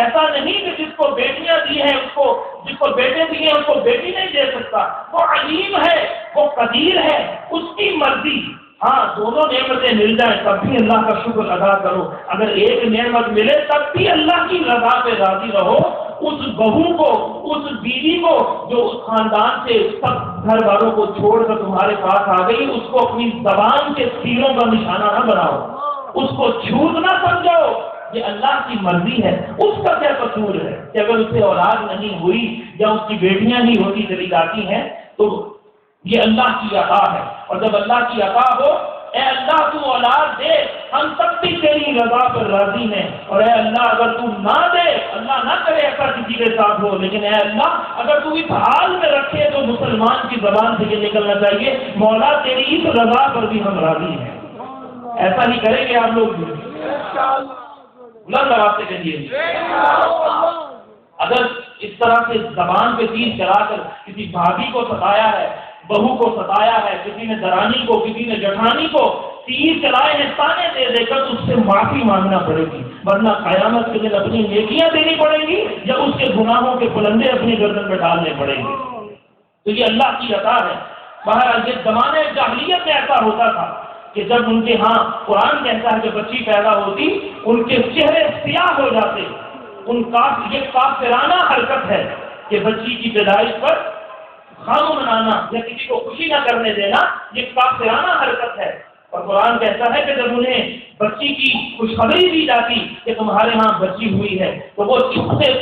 ایسا نہیں کہ جس کو بیٹیاں دی ہیں اس کو، جس کو بیٹے دیے ہیں اس کو بیٹی نہیں دے سکتا. وہ علیم ہے، وہ قدیر ہے، اس کی مرضی. ہاں دونوں نعمتیں مل جائیں تب بھی اللہ کا شکر ادا کرو. اگر ایک نعمت ملے تب بھی اللہ کی رضا پہ راضی رہو. اس بہو کو، اس بیوی کو جو اس خاندان سے سب گھر والوں کو چھوڑ کر تمہارے پاس آ گئی، اس کو اپنی زبان کے تیروں کا نشانہ نہ بناؤ، اس کو چھوٹ نہ سمجھو. یہ اللہ کی مرضی ہے. اس کا کیا قصور ہے کہ اگر اسے اولاد نہیں ہوئی یا اس کی بیٹیاں ہی ہوتی چلی جاتی ہیں تو یہ اللہ کی عطا ہے. اور جب اللہ کی عطا ہو، اے اللہ تو اولاد دے، ہم سب بھی تیری رضا پر راضی ہیں. اور اے اللہ اگر تو نہ دے، اللہ نہ کرے ایسا کسی کے ساتھ ہو، لیکن اے اللہ اگر تو اس حال میں رکھے تو مسلمان کی زبان سے یہ نکلنا چاہیے مولا تیری اس رضا پر بھی ہم راضی ہیں. ایسا ہی کریں گے آپ لوگ بھی؟ بلند آواز سے کہیے. اگر اس طرح سے زبان پہ تیر چلا کر کسی بھابھی کو ستایا ہے، بہو کو ستایا ہے، کسی نے درانی کو، کسی نے جٹھانی کو تیر چلائے ہیں تانے دے دے کر، تو اس سے معافی مانگنا پڑے گی، ورنہ قیامت کے دن اپنی نیکیاں دینی پڑیں گی یا اس کے گناہوں کے پلندے اپنی گردن میں ڈالنے پڑیں گے. تو یہ اللہ کی عطا ہے. بہرحال یہ زمانے جاہلیت میں ایسا ہوتا تھا کہ جب ان کے ہاں قرآن کہتا ہے کہ بچی پیدا ہوتی ان کے چہرے سیاہ ہو جاتے. یہ کافرانہ حرکت ہے کہ بچی کی پیدائش پر خانو منانا یا کسی کو خوشی نہ کرنے دینا، یہ کافرانہ حرکت ہے. اور قرآن کہتا ہے کہ جب انہیں بچی کی خوشخبری دی جاتی کہ تمہارے ہاں بچی ہوئی ہے تو وہ چھپتے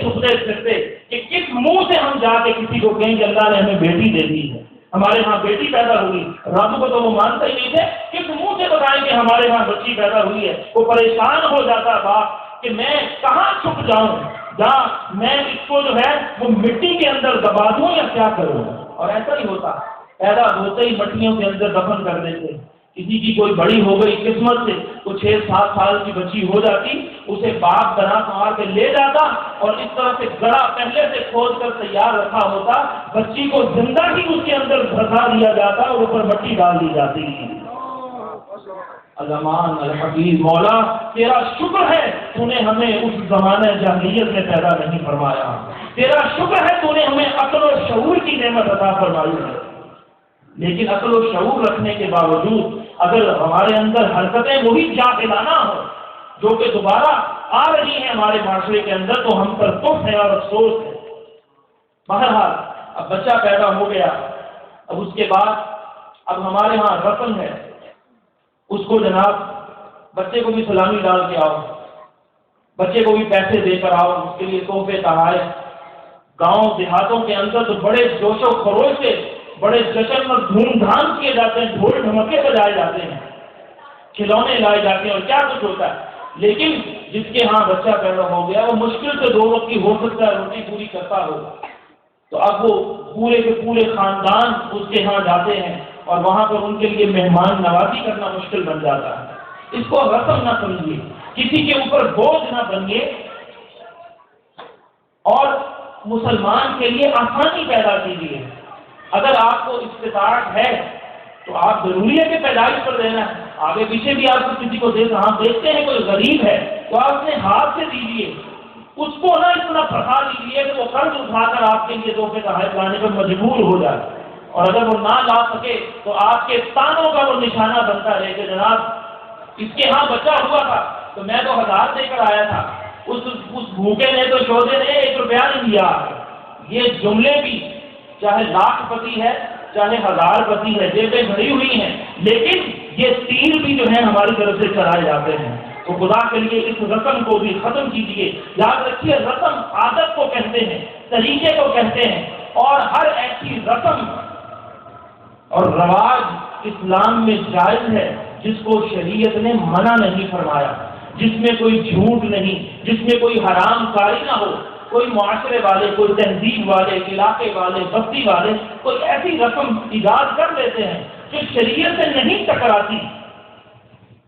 پھرتے کہ کس منہ سے ہم جا کے کسی کو کہیں کہ اللہ نے ہمیں بیٹی دے دی ہے، ہمارے ہاں بیٹی پیدا ہوئی. رب کو تو وہ مانتے ہی نہیں تھے، کس منہ سے بتائیں کہ ہمارے ہاں بچی پیدا ہوئی ہے. وہ پریشان ہو جاتا باپ کہ میں کہاں چھپ جاؤں، جہاں میں اس کو جو ہے وہ مٹی کے اندر دبا دوں یا کیا کروں. اور ایسا ہی ہوتا، پیدا ہوتے ہی مٹیوں کے اندر دفن کر دیتے. کسی کی کوئی بڑی ہو گئی قسمت سے، وہ 6-7 سال کی بچی ہو جاتی، اسے باپ بنا مار کے لے جاتا اور اس طرح سے گڑا پہلے سے کھود کر تیار رکھا ہوتا، بچی کو زندہ ہی اس کے اندر دھسا دیا جاتا اور اوپر مٹی ڈال دی جاتی. الرحمن الحکیم، مولا تیرا شکر ہے تو نے ہمیں اس زمانے جاہلیت میں پیدا نہیں فرمایا. تیرا شکر ہے تو نے ہمیں عقل و شعور کی نعمت عطا فرمائی ہے. لیکن عقل و شعور رکھنے کے باوجود اگر ہمارے اندر حرکتیں وہی جاہلانہ ہوں جو کہ دوبارہ آ رہی ہیں ہمارے معاشرے کے اندر، تو ہم پر دکھ ہے اور افسوس ہے. بہرحال اب بچہ پیدا ہو گیا، اب اس کے بعد اب ہمارے ہاں رسم ہے اس کو جناب بچے کو بھی سلامی ڈال کے آؤ، بچے کو بھی پیسے دے کر آؤ، اس کے لیے تحفے تحائف. گاؤں دیہاتوں کے اندر تو بڑے جوش و خروش سے بڑے جشن اور دھوم دھام کیے جاتے ہیں، ڈھول ڈھمکے بجائے جاتے ہیں. کھلونے لائے جاتے ہیں اور کیا کچھ ہوتا ہے، لیکن جس کے ہاں بچہ پیدا ہو گیا وہ مشکل سے 2 وقت کی ہو سکتا ہے روٹی پوری کرتا ہو، تو اب وہ پورے کے پورے خاندان اس کے ہاں جاتے ہیں اور وہاں پر ان کے لیے مہمان نوازی کرنا مشکل بن جاتا ہے۔ اس کو رسم نہ سمجھیے، کسی کے اوپر بوجھ نہ بنیے، اور مسلمان کے لیے آسانی پیدا کیجیے۔ اگر آپ کو استطاعت ہے تو آپ ضروری ہے کہ پیدائش پر دینا ہے، آگے پیچھے بھی آپ کو کسی کو دیکھتے ہیں کوئی غریب ہے تو آپ اپنے ہاتھ سے دیجیے، اس کو نہ اتنا پھنسا دیجیے کہ وہ قرض اٹھا کر آپ کے لیے تحفے تحائف لانے پر مجبور ہو جائے، اور اگر وہ نہ لا سکے تو آپ کے تانوں کا وہ نشانہ بنتا رہے کہ جناب اس کے ہاں بچہ ہوا تھا تو میں تو 1000 دے کر آیا تھا، اس بھوکے نے تو شودے نے 1 روپیہ نہیں دیا۔ یہ جملے بھی چاہے لاکھ پتی ہے چاہے 1000 پتی ہے، جیبیں بھری ہوئی ہیں، لیکن یہ تیر بھی جو ہیں ہماری طرف سے چلائے جاتے ہیں۔ تو خدا کے لیے اس رسم کو بھی ختم کیجیے۔ یاد رکھیے رسم عادت کو کہتے ہیں، طریقے کو کہتے ہیں، اور ہر ایسی رسم اور رواج اسلام میں جائز ہے جس کو شریعت نے منع نہیں فرمایا، جس میں کوئی جھوٹ نہیں، جس میں کوئی حرام کاری نہ ہو۔ کوئی معاشرے والے، کوئی تہذیب والے، علاقے والے، بستی والے کوئی ایسی رسم ایجاد کر لیتے ہیں جو شریعت سے نہیں ٹکراتی،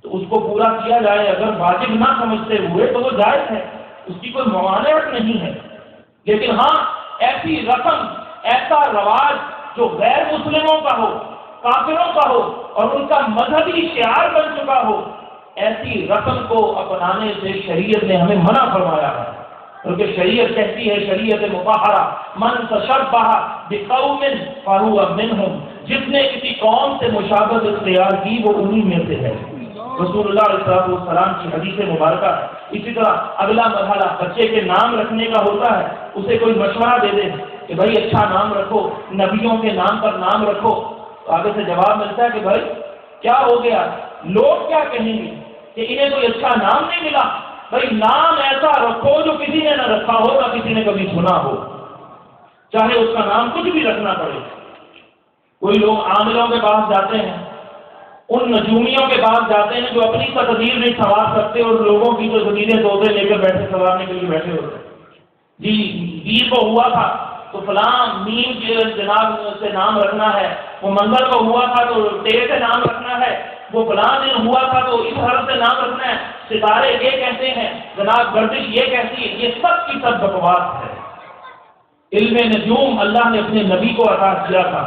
تو اس کو پورا کیا جائے، اگر واجب نہ سمجھتے ہوئے تو وہ جائز ہے، اس کی کوئی ممانعت نہیں ہے۔ لیکن ہاں ایسی رسم، ایسا رواج جو غیر مسلموں کا ہو، کافروں کا ہو اور ان کا مذہبی شعار بن چکا ہو، ایسی رسم کو اپنانے سے شریعت نے ہمیں منع فرمایا ہے، کیونکہ شریعت کہتی ہے، شریعت مطہرہ، من تشبہ بقوم فہو منہم، جس نے کسی قوم سے مشابہت اختیار کی وہ انہی میں سے ہے۔ رسول اللہ علیہ السلام کی حدیث مبارکہ ہے۔ اسی طرح اگلا مرحلہ بچے کے نام رکھنے کا ہوتا ہے، اسے کوئی مشورہ دے دے کہ بھائی اچھا نام رکھو، نبیوں کے نام پر نام رکھو، تو آگے سے جواب ملتا ہے کہ بھائی کیا ہو گیا، لوگ کیا کہیں گے کہ انہیں کوئی اچھا نام نہیں ملا۔ بھائی نام ایسا رکھو جو کسی نے نہ رکھا ہو، نہ کسی نے کبھی سنا ہو، چاہے اس کا نام کچھ بھی رکھنا پڑے۔ کوئی لوگ عاملوں کے پاس جاتے ہیں، ان نجومیوں کے پاس جاتے ہیں جو اپنی تقدیر نہیں سنوار سکتے اور لوگوں کی تو زمینیں توتے لے کر بیٹھے سنوارنے کے لیے بیٹھے ہوتے ہیں۔ جی ویر کو ہوا تھا تو فلاں میم کے جناب سے نام رکھنا ہے، وہ منظر کو ہوا تھا تو ٹے سے نام رکھنا ہے، وہ فلاں دن ہوا تھا تو اس حرف سے نام رکھنا ہے، ستارے یہ کہتے ہیں، جناب گردش یہ کہتی ہے، یہ سب کی سب بکواس ہے۔ علم نجوم اللہ نے اپنے نبی کو عطا کیا تھا،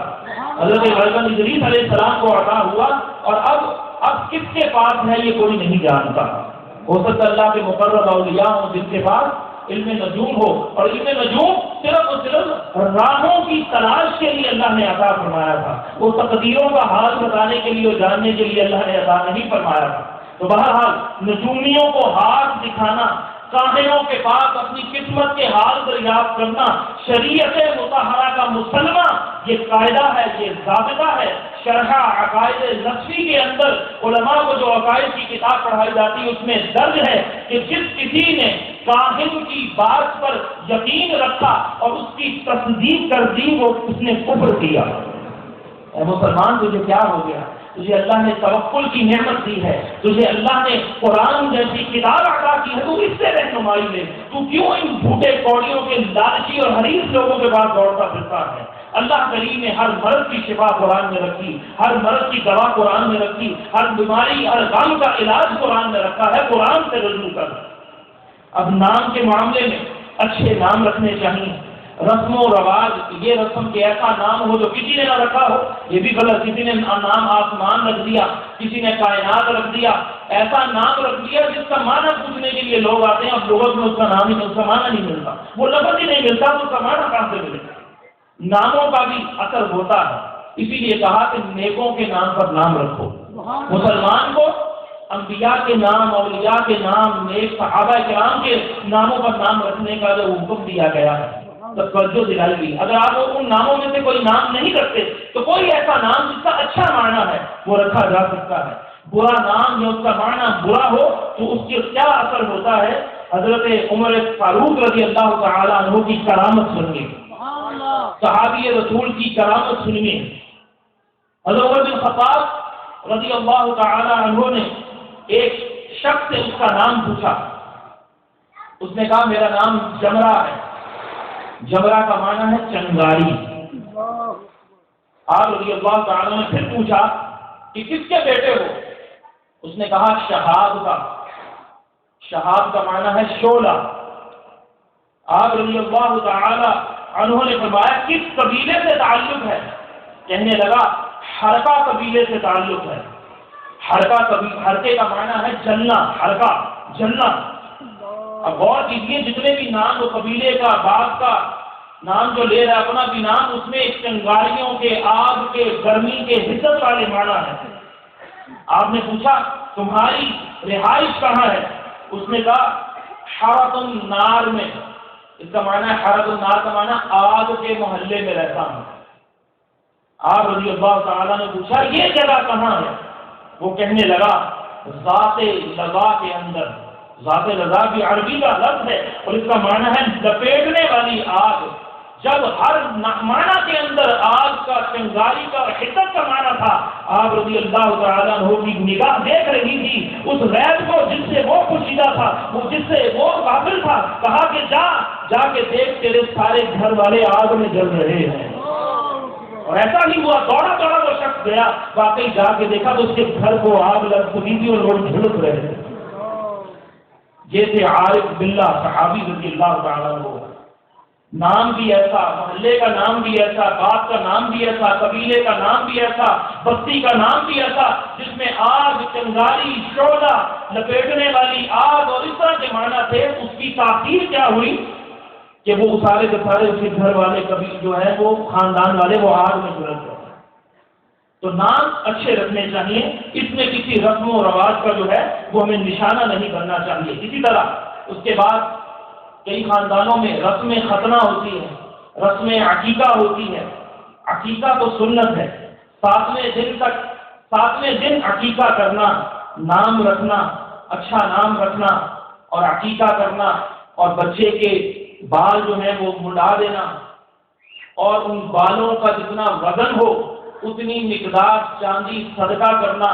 حضرت ادریس علیہ السلام کو عطا ہوا، اور اب کس کے پاس ہے یہ کوئی نہیں جانتا۔ ہو سکتا اللہ کے مقرب اولیاء ہوں جن کے پاس علم نجوم ہو، اور علم نجوم صرف اور صرف راہوں کی تلاش کے لیے اللہ نے عطا فرمایا تھا، وہ تقدیروں کا حال بتانے کے لیے اور جاننے کے لیے اللہ نے عطا نہیں فرمایا تھا۔ تو بہرحال نجومیوں کو ہاتھ دکھانا، کاہنوں کے پاس اپنی قسمت کے حال دریافت کرنا شریعت مطہرہ کا مسلمہ یہ قاعدہ ہے، یہ ضابطہ ہے۔ شرح عقائد نصفی کے اندر علماء کو جو عقائد کی کتاب پڑھائی جاتی ہے اس میں درج ہے کہ جس کسی نے کاہن کی بات پر یقین رکھا اور اس کی تصدیق کر دی وہ اس نے کفر کیا۔ اے مسلمان تجھے کیا ہو گیا؟ تجھے اللہ نے توکل کی نعمت دی ہے، تجھے اللہ نے قرآن جیسی کتاب عطا کی ہے، تو اس سے رہنمائی لے۔ تو کیوں ان بھوٹے کوڑیوں کے لالچی اور حریص لوگوں کے پاس دوڑتا پھرتا ہے؟ اللہ کریم نے ہر مرض کی شفا قرآن میں رکھی، ہر مرض کی دوا قرآن میں رکھی، ہر بیماری ہر غم کا علاج قرآن میں رکھا ہے۔ قرآن سے رجوع کر۔ اب نام کے معاملے میں اچھے نام رکھنے چاہیے۔ رسم و رواج، یہ رسم کے ایسا نام ہو جو کسی نے نہ رکھا ہو، یہ بھی غلط۔ کسی نے نام آسمان رکھ دیا، کسی نے کائنات رکھ دیا، ایسا نام رکھ دیا جس کا معنی پوچھنے کے لیے لوگ آتے ہیں اور لغت میں اس کا نام ہی اس کا معنی نہیں ملتا، وہ لفظ ہی نہیں ملتا تو اس کا معنی کہاں سے ملے؟ ناموں کا بھی اثر ہوتا ہے، اسی لیے کہا کہ نیکوں کے نام پر نام رکھو۔ مسلمان کو انبیاء کے نام، اولیاء کے نام، نیک صحابہ کرام کے ناموں پر نام رکھنے کا جو حکم دیا گیا ہے، توجہ دلائی گئی۔ اگر آپ ان ناموں میں سے کوئی نام نہیں رکھتے تو کوئی ایسا نام جس کا اچھا معنی ہے وہ رکھا جا سکتا ہے۔ برا نام یا اس کا معنی برا ہو تو اس کے کیا اثر ہوتا ہے؟ حضرت عمر فاروق رضی اللہ تعالیٰ عنہ کی کرامت سنیے، صحابی رسول کی کرامت سنیے۔ حضرت عمر بن خطاب رضی اللہ تعالیٰ عنہ نے ایک شخص سے اس کا نام پوچھا، اس نے کہا میرا نام جمرہ ہے۔ جمرہ کا معنی ہے چنگاری۔ آپ رضی اللہ تعالیٰ نے پھر پوچھا کہ کس کے بیٹے ہو؟ اس نے کہا شہاب کا۔ شہاب کا معنی ہے شعلہ۔ آپ رضی اللہ تعالیٰ عنہ نے فرمایا کس قبیلے سے تعلق ہے؟ کہنے لگا حرقہ قبیلے سے تعلق ہے۔ حرقے کا معنی ہے جلنا، حرقہ جلنا۔ اب غور کیجیے جتنے بھی نام وہ قبیلے کا، باپ کا نام جو لے رہا ہے اپنا بھی نام، اس میں چنگاریوں کے، آگ کے، گرمی کے، حدت والے معنی ہے۔ آپ نے پوچھا تمہاری رہائش کہاں ہے؟ اس نے کہا حرق النار میں۔ اس کا معنی ہے حرق النار کا معنی آگ کے محلے میں رہتا ہوں۔ آپ رضی اللہ تعالیٰ نے پوچھا یہ جگہ کہاں ہے؟ وہ کہنے لگا ذات لظا کے اندر۔ ذات لظا بھی عربی کا لفظ ہے اور اس کا معنی ہے لپیٹنے والی آگ۔ جب ہر معنی کے اندر آگ کا، چنگاری کا، حدت کا معنی تھا، آپ رضی اللہ تعالیٰ عنہ کی نگاہ دیکھ رہی تھی اس غیب کو جس سے وہ پوشیدہ تھا، وہ جس سے وہ غافل تھا۔ کہا کہ جا کے دیکھ تیرے سارے گھر والے آگ میں جل رہے ہیں۔ اور ایسا ہی ہوا، دوڑا وہ شخص گیا، واقعی جا کے دیکھا تو اس کے گھر کو آگ لگ چکی تھی اور وہ جھلک رہے تھے۔ یہ تھے عارف باللہ صحابی رضی اللہ تعالیٰ عنہ۔ نام بھی ایسا، محلے کا نام بھی ایسا، باپ کا نام بھی ایسا، قبیلے کا نام بھی ایسا، بستی کا نام بھی ایسا، جس میں آگ، چنگاری، شعلہ، لپیٹنے والی آگ اور اس طرح کے معنی تھے۔ اس کی تاثیر کیا ہوئی کہ وہ سارے کے سارے اس کے گھر والے کبھی جو ہے وہ خاندان والے وہ آگ میں جھلس گئے۔ تو نام اچھے رکھنے چاہیے، اس میں کسی رسم و رواج کا جو ہے وہ ہمیں نشانہ نہیں بننا چاہیے۔ اسی طرح اس کے بعد کئی خاندانوں میں رسم ختنہ ہوتی ہے، رسم عقیقہ ہوتی ہے۔ عقیقہ تو سنت ہے، 7ویں دن عقیقہ کرنا، نام رکھنا، اچھا نام رکھنا اور عقیقہ کرنا، اور بچے کے بال جو ہیں وہ منڈا دینا، اور ان بالوں کا جتنا وزن ہو اتنی مقدار چاندی صدقہ کرنا،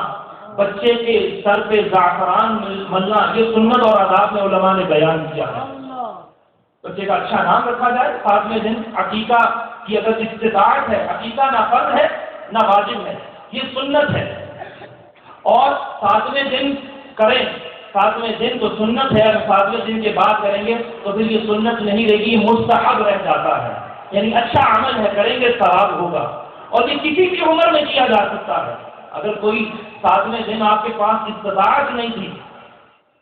بچے کے سر پہ زعفران ملنا، یہ سنت اور آداب میں علماء نے بیان کیا ہے۔ بچے کا اچھا نام رکھا جائے۔ 7ویں دن عقیقہ کی اگر استطاعت ہے، عقیقہ نہ فرض ہے نہ واجب ہے، یہ سنت ہے، اور 7ویں دن کریں۔ 7ویں دن تو سنت ہے، اگر 7ویں دن کے بعد کریں گے تو پھر یہ سنت نہیں رہے گی، یہ مستحب رہ جاتا ہے، یعنی اچھا عمل ہے، کریں گے ثواب ہوگا، اور یہ کسی بھی عمر میں کیا جا سکتا ہے۔ اگر کوئی 7ویں دن آپ کے پاس استطاعت نہیں تھی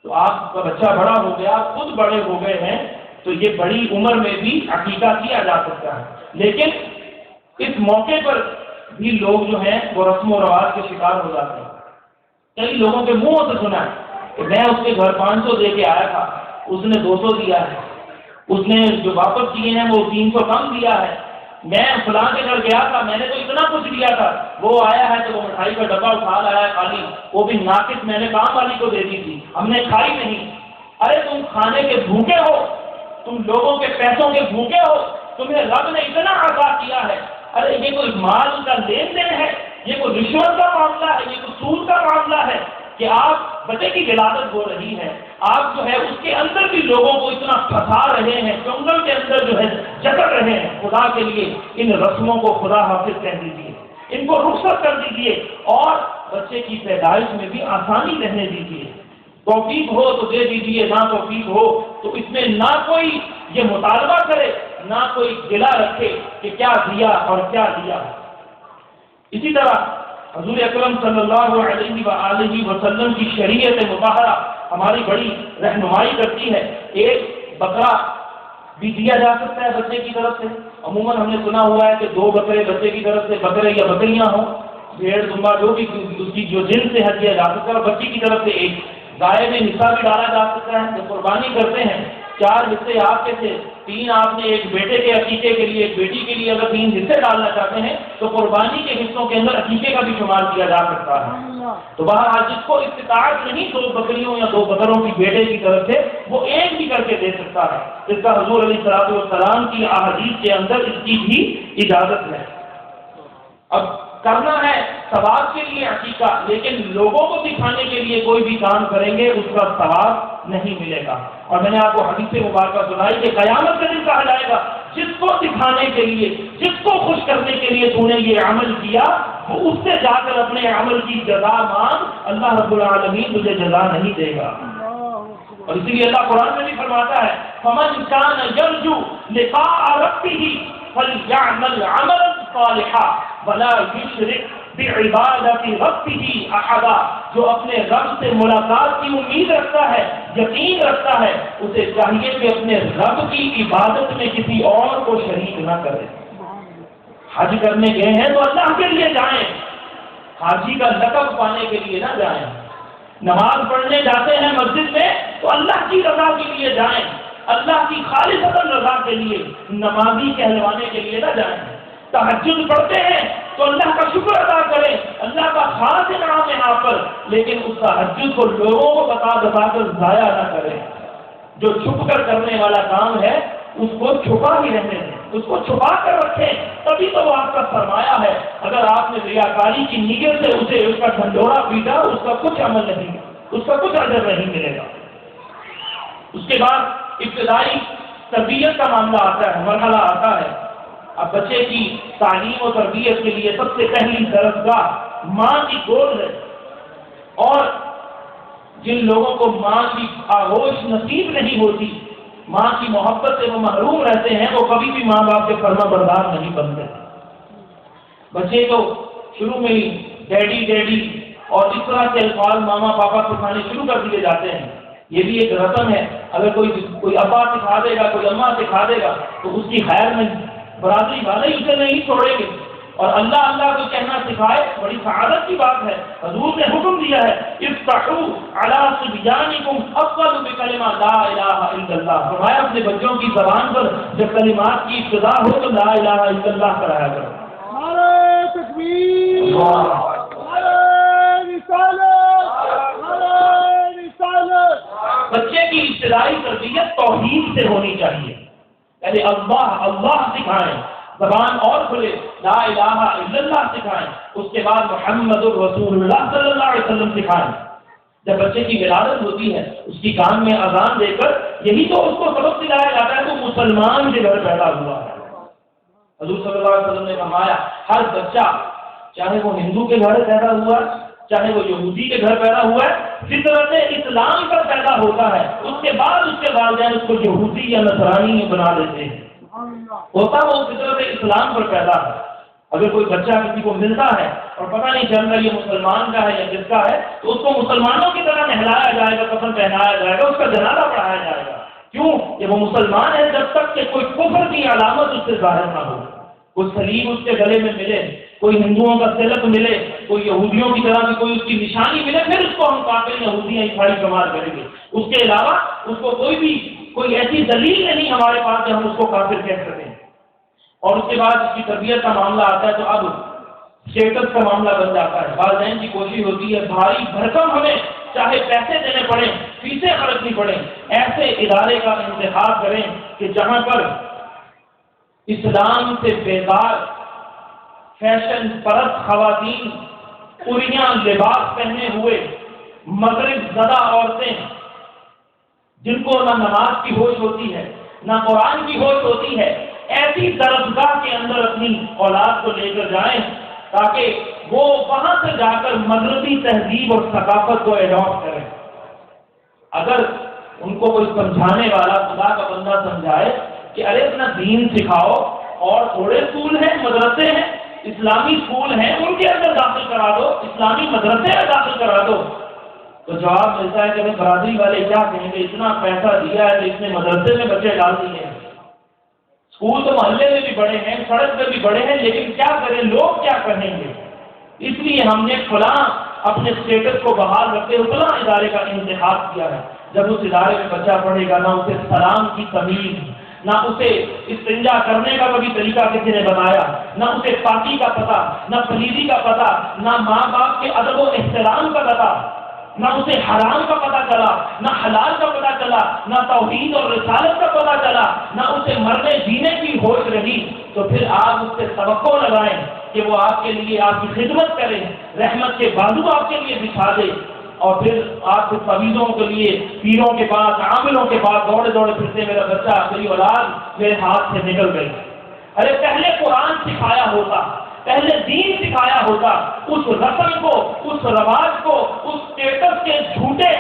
تو آپ کا بچہ بڑا ہو گیا، خود بڑے ہو گئے ہیں، تو یہ بڑی عمر میں بھی عقیقہ کیا جا سکتا ہے۔ لیکن اس موقع پر بھی لوگ جو ہیں وہ رسم و رواج کے شکار ہو جاتے ہیں۔ کئی لوگوں کے منہ سے سنا ہے کہ میں اس کے گھر 500 دے کے آیا تھا، اس نے 200 دیا ہے، اس نے جو واپس کیے ہیں وہ 300 کم دیا ہے، میں فلاں کے گھر گیا تھا، میں نے تو اتنا کچھ دیا تھا، وہ آیا ہے تو وہ مٹھائی کا ڈبہ اٹھا لایا ہے خالی، وہ بھی ناقص، میں نے کام والی کو دے دی تھی، ہم نے کھائی نہیں۔ ارے تم کھانے کے بھوکے ہو، تم لوگوں کے پیسوں کے بھوکے ہو، تمہیں رب نے اتنا عطا کیا ہے، ارے یہ کوئی مال کا لین دین ہے، یہ کوئی رشوت کا معاملہ ہے، یہ کوئی سود کا معاملہ ہے کہ آپ بچے کی ولادت ہو رہی ہے، آپ جو ہے اس کے اندر بھی لوگوں کو اتنا پھنسا رہے ہیں، جنگل کے اندر جو ہے جکڑ رہے ہیں۔ خدا کے لیے ان رسموں کو خدا حافظ کہہ دیجیے، ان کو رخصت کر دیجیے، اور بچے کی پیدائش میں بھی آسانی رہنے دیجیے۔ توفیق ہو تو دے دیجیے، نہ توفیق ہو تو اس میں نہ کوئی یہ مطالبہ کرے، نہ کوئی گلہ رکھے کہ کیا دیا اور کیا دیا۔ اسی طرح حضور اکرم صلی اللہ علیہ وآلہ وسلم کی شریعت مطہرہ ہماری بڑی رہنمائی کرتی ہے۔ ایک بکرا بھی دیا جا سکتا ہے بچے کی طرف سے، عموماً ہم نے سنا ہوا ہے کہ 2 بکرے بچے کی طرف سے، بکرے یا بکریاں ہوں، بھیڑ دمبا جو بھی اس کی جو جن سے ہدیہ جا سکتا ہے، اور بچی کی طرف سے ایک گائے میں حصہ بھی ڈالا جا سکتا ہے۔ جب قربانی کرتے ہیں 4 حصے آپ کے تھے، 3 آپ نے ایک بیٹے کے عقیقے کے لیے، ایک بیٹی کے لیے اگر 3 حصے ڈالنا چاہتے ہیں تو قربانی کے حصوں کے اندر عقیقے کا بھی شمار کیا جا سکتا ہے۔ تو بہرحال جس کو استطاعت نہیں 2 بکریوں یا 2 بکروں کی بیٹے کی طرف سے، وہ ایک بھی کر کے دے سکتا ہے۔ اس کا حضور علیہ الصلوۃ والسلام کی احادیث کے اندر اس کی بھی اجازت ہے۔ اب کرنا ہے ثواب کے لیے عقیقہ، لیکن لوگوں کو دکھانے کے لیے کوئی بھی کام کریں گے اس کا ثواب نہیں ملے گا۔ اور میں نے آپ کو حدیث مبارکہ سنائی کہ قیامت کے دن کہا جائے گا جس کو دکھانے کے لیے، جس کو خوش کرنے کے لیے تو نے یہ عمل کیا، وہ اس سے جا کر اپنے عمل کی جزا مانگ، اللہ رب العالمین تجھے جزا نہیں دے گا۔ اور اسی لیے اللہ قرآن میں بھی فرماتا ہے فَمَنْ كَانَ يَرْجُو لِقَاءَ رَبِّهِ فَلْيَعْمَلْ عَمَلًا صَالِحًا وَلَا يُشْرِكْ بِعِبَادَةِ رَبِّهِ أَحَدًا، جو اپنے رب سے ملاقات کی امید رکھتا ہے، یقین رکھتا ہے، اسے چاہیے کہ اپنے رب کی عبادت میں کسی اور کو شریک نہ کرے۔ حج کرنے گئے ہیں تو اللہ کے لیے جائیں، حاجی کا لقب پانے کے لیے نہ جائیں۔ نماز پڑھنے جاتے ہیں مسجد میں تو اللہ کی رضا کے لیے جائیں، اللہ کی خالص رضا کے لیے، نمازی کہلوانے کے لیے نہ جائیں۔ تہجد پڑھتے ہیں تو اللہ کا شکر ادا کریں، اللہ کا خاص انعام ہے یہاں پر، لیکن اس تہجد کو لوگوں کو بتا کر ضائع نہ کریں۔ جو چھپ کر کرنے والا کام ہے اس کو چھپا ہی رہنے دیں، اس کو چھپا کر رکھیں، تبھی تو وہ آپ کا سرمایہ ہے۔ اگر آپ نے ریاکاری کی نیت سے اسے اس کا ڈھنڈورا پیٹا، اس کا کچھ عمل نہیں، اس کا کچھ اجر نہیں ملے گا۔ اس کے بعد ابتدائی تربیت کا معاملہ آتا ہے، مرحلہ آتا ہے۔ اب بچے کی تعلیم و تربیت کے لیے سب سے پہلی درسگاہ ماں کی گود ہے، اور جن لوگوں کو ماں کی آغوش نصیب نہیں ہوتی، ماں کی محبت سے وہ محروم رہتے ہیں، وہ کبھی بھی ماں باپ کے فرما بردار نہیں بنتے۔ بچے کو شروع میں ہی ڈیڈی ڈیڈی اور اس طرح کے الفاظ ماما پاپا سکھانے شروع کر دیے جاتے ہیں۔ یہ بھی ایک رسم ہے، اگر کوئی ابا سکھا دے گا، کوئی اماں سکھا دے گا تو اس کی خیر میں برادری والے اسے نہیں چھوڑیں گے، اور اللہ اللہ کو کہنا سکھائے بڑی سعادت کی بات ہے۔ حضور نے حکم دیا ہے افتحوا علی صبیانکم افضل بکلمہ لا الہ الا اللہ، فرمایا اپنے بچوں کی زبان پر جب کلمات کی ابتدا ہو تو لا الہ الا اللہ کرایا کرو۔ نعرہ تکبیر، نعرہ رسالت، نعرہ رسالت۔ بچے کی ابتدائی تربیت توحید سے ہونی چاہیے، پہلے اللہ اللہ سکھائیں، زبان اور کھلے، لا الہ الا اللہ سکھائیں، اس کے بعد محمد الرسول اللہ صلی اللہ علیہ وسلم سکھائیں۔ جب بچے کی ولادت ہوتی ہے اس کی کان میں اذان دے کر یہی تو اس کو سبق دلایا جاتا ہے وہ مسلمان کے گھر پیدا ہوا ہے۔ حضور صلی اللہ علیہ وسلم نے فرمایا ہر بچہ چاہے وہ ہندو کے گھر پیدا ہوا ہے، چاہے وہ یہودی کے گھر پیدا ہوا ہے، فطرت اسلام پر پیدا ہوتا ہے، اس کے بعد اس کے والدین اس کو یہودی یا نصرانی بنا دیتے ہیں، ہوتا وہ فطرت اسلام پر پیدا ہے۔ اگر کوئی بچہ کسی کو ملتا ہے اور پتہ نہیں چل رہا یہ مسلمان کا ہے یا کس کا ہے تو اس کو مسلمانوں کی طرح نہلایا جائے گا، کفن پہنایا جائے گا، اس کا جنازہ پڑھایا جائے گا۔ کیوں؟ کہ وہ مسلمان ہے جب تک کہ کوئی کفر کی علامت اس سے ظاہر نہ ہو، کوئی سلیم اس کے گلے میں ملے، کوئی ہندوؤں کا تلک ملے، کوئی یہودیوں کی طرح کی کوئی اس کی نشانی ملے، پھر اس کو ہم کافر یہودی ہیں ساری شمار کریں گے۔ اس کے علاوہ اس کو کوئی ایسی دلیل نہیں ہمارے پاس کہ ہم اس کو کافر کہہ سکیں۔ اور اس کے بعد اس کی تربیت کا معاملہ آتا ہے تو اب اسٹیٹس کا معاملہ بن جاتا ہے۔ والدین کی کوشش ہوتی ہے بھاری بھرکم ہمیں چاہے پیسے دینے پڑیں، فیسیں خرچنی پڑیں، ایسے ادارے کا انتخاب کریں کہ جہاں پر اسلام سے بیزار فیشن پرست خواتین پوریاں لباس پہنے ہوئے مغرب زدہ عورتیں جن کو نہ نماز کی ہوش ہوتی ہے نہ قرآن کی ہوش ہوتی ہے، ایسی درسگاہ کے اندر اپنی اولاد کو لے کر جائیں تاکہ وہ وہاں سے جا کر مغربی تہذیب اور ثقافت کو ایڈاپٹ کریں۔ اگر ان کو کوئی سمجھانے والا خدا کا بندہ سمجھائے کہ ارے اپنا دین سکھاؤ، اور تھوڑے اسکول ہیں، مدرسے ہیں، اسلامی اسکول ہیں، ان کے اندر داخل کرا دو، اسلامی مدرسے میں داخل کرا دو، تو جواب ملتا ہے کہ برادری والے کیا کہیں گے، اتنا پیسہ دیا ہے تو اس نے مدرسے میں بچے ڈال دیے ہیں، اسکول تو محلے میں بھی بڑے ہیں، سڑک پہ بھی بڑے ہیں، لیکن کیا کریں، لوگ کیا کہیں گے۔ اس لیے ہم نے فلاں اپنے اسٹیٹس کو بحال رکھتے ہوئے فلاں ادارے کا انتخاب کیا ہے۔ جب اس ادارے میں بچہ پڑھے گا، نہ اسے سلام کی تمیز، نہ اسے استنجا کرنے کا کبھی طریقہ کسی نے بتایا، نہ اسے پاکی کا پتہ، نہ پلیدی کا پتہ، نہ ماں باپ کے ادب و احترام کا پتہ، نہ اسے حرام کا پتہ چلا، نہ حلال کا پتہ چلا، نہ توحید اور رسالت کا پتہ چلا، نہ اسے مرنے جینے کی ہوش رہی، تو پھر آپ اس سے توقع لگائیں کہ وہ آپ کے لیے آپ کی خدمت کرے، رحمت کے بازو آپ کے لیے بچھا دے، اور پھر آپ کے طبیبوں کے لیے پیروں کے پاس عاملوں کے پاس دوڑے دوڑے پھرتے میرا بچہ میری اولاد میرے ہاتھ سے نکل گئی۔ ارے پہلے قرآن سکھایا ہوتا، پہلے دین سکھایا ہوتا، اس رسم کو، اس رواج کو، اس اسٹیٹس کے جھوٹے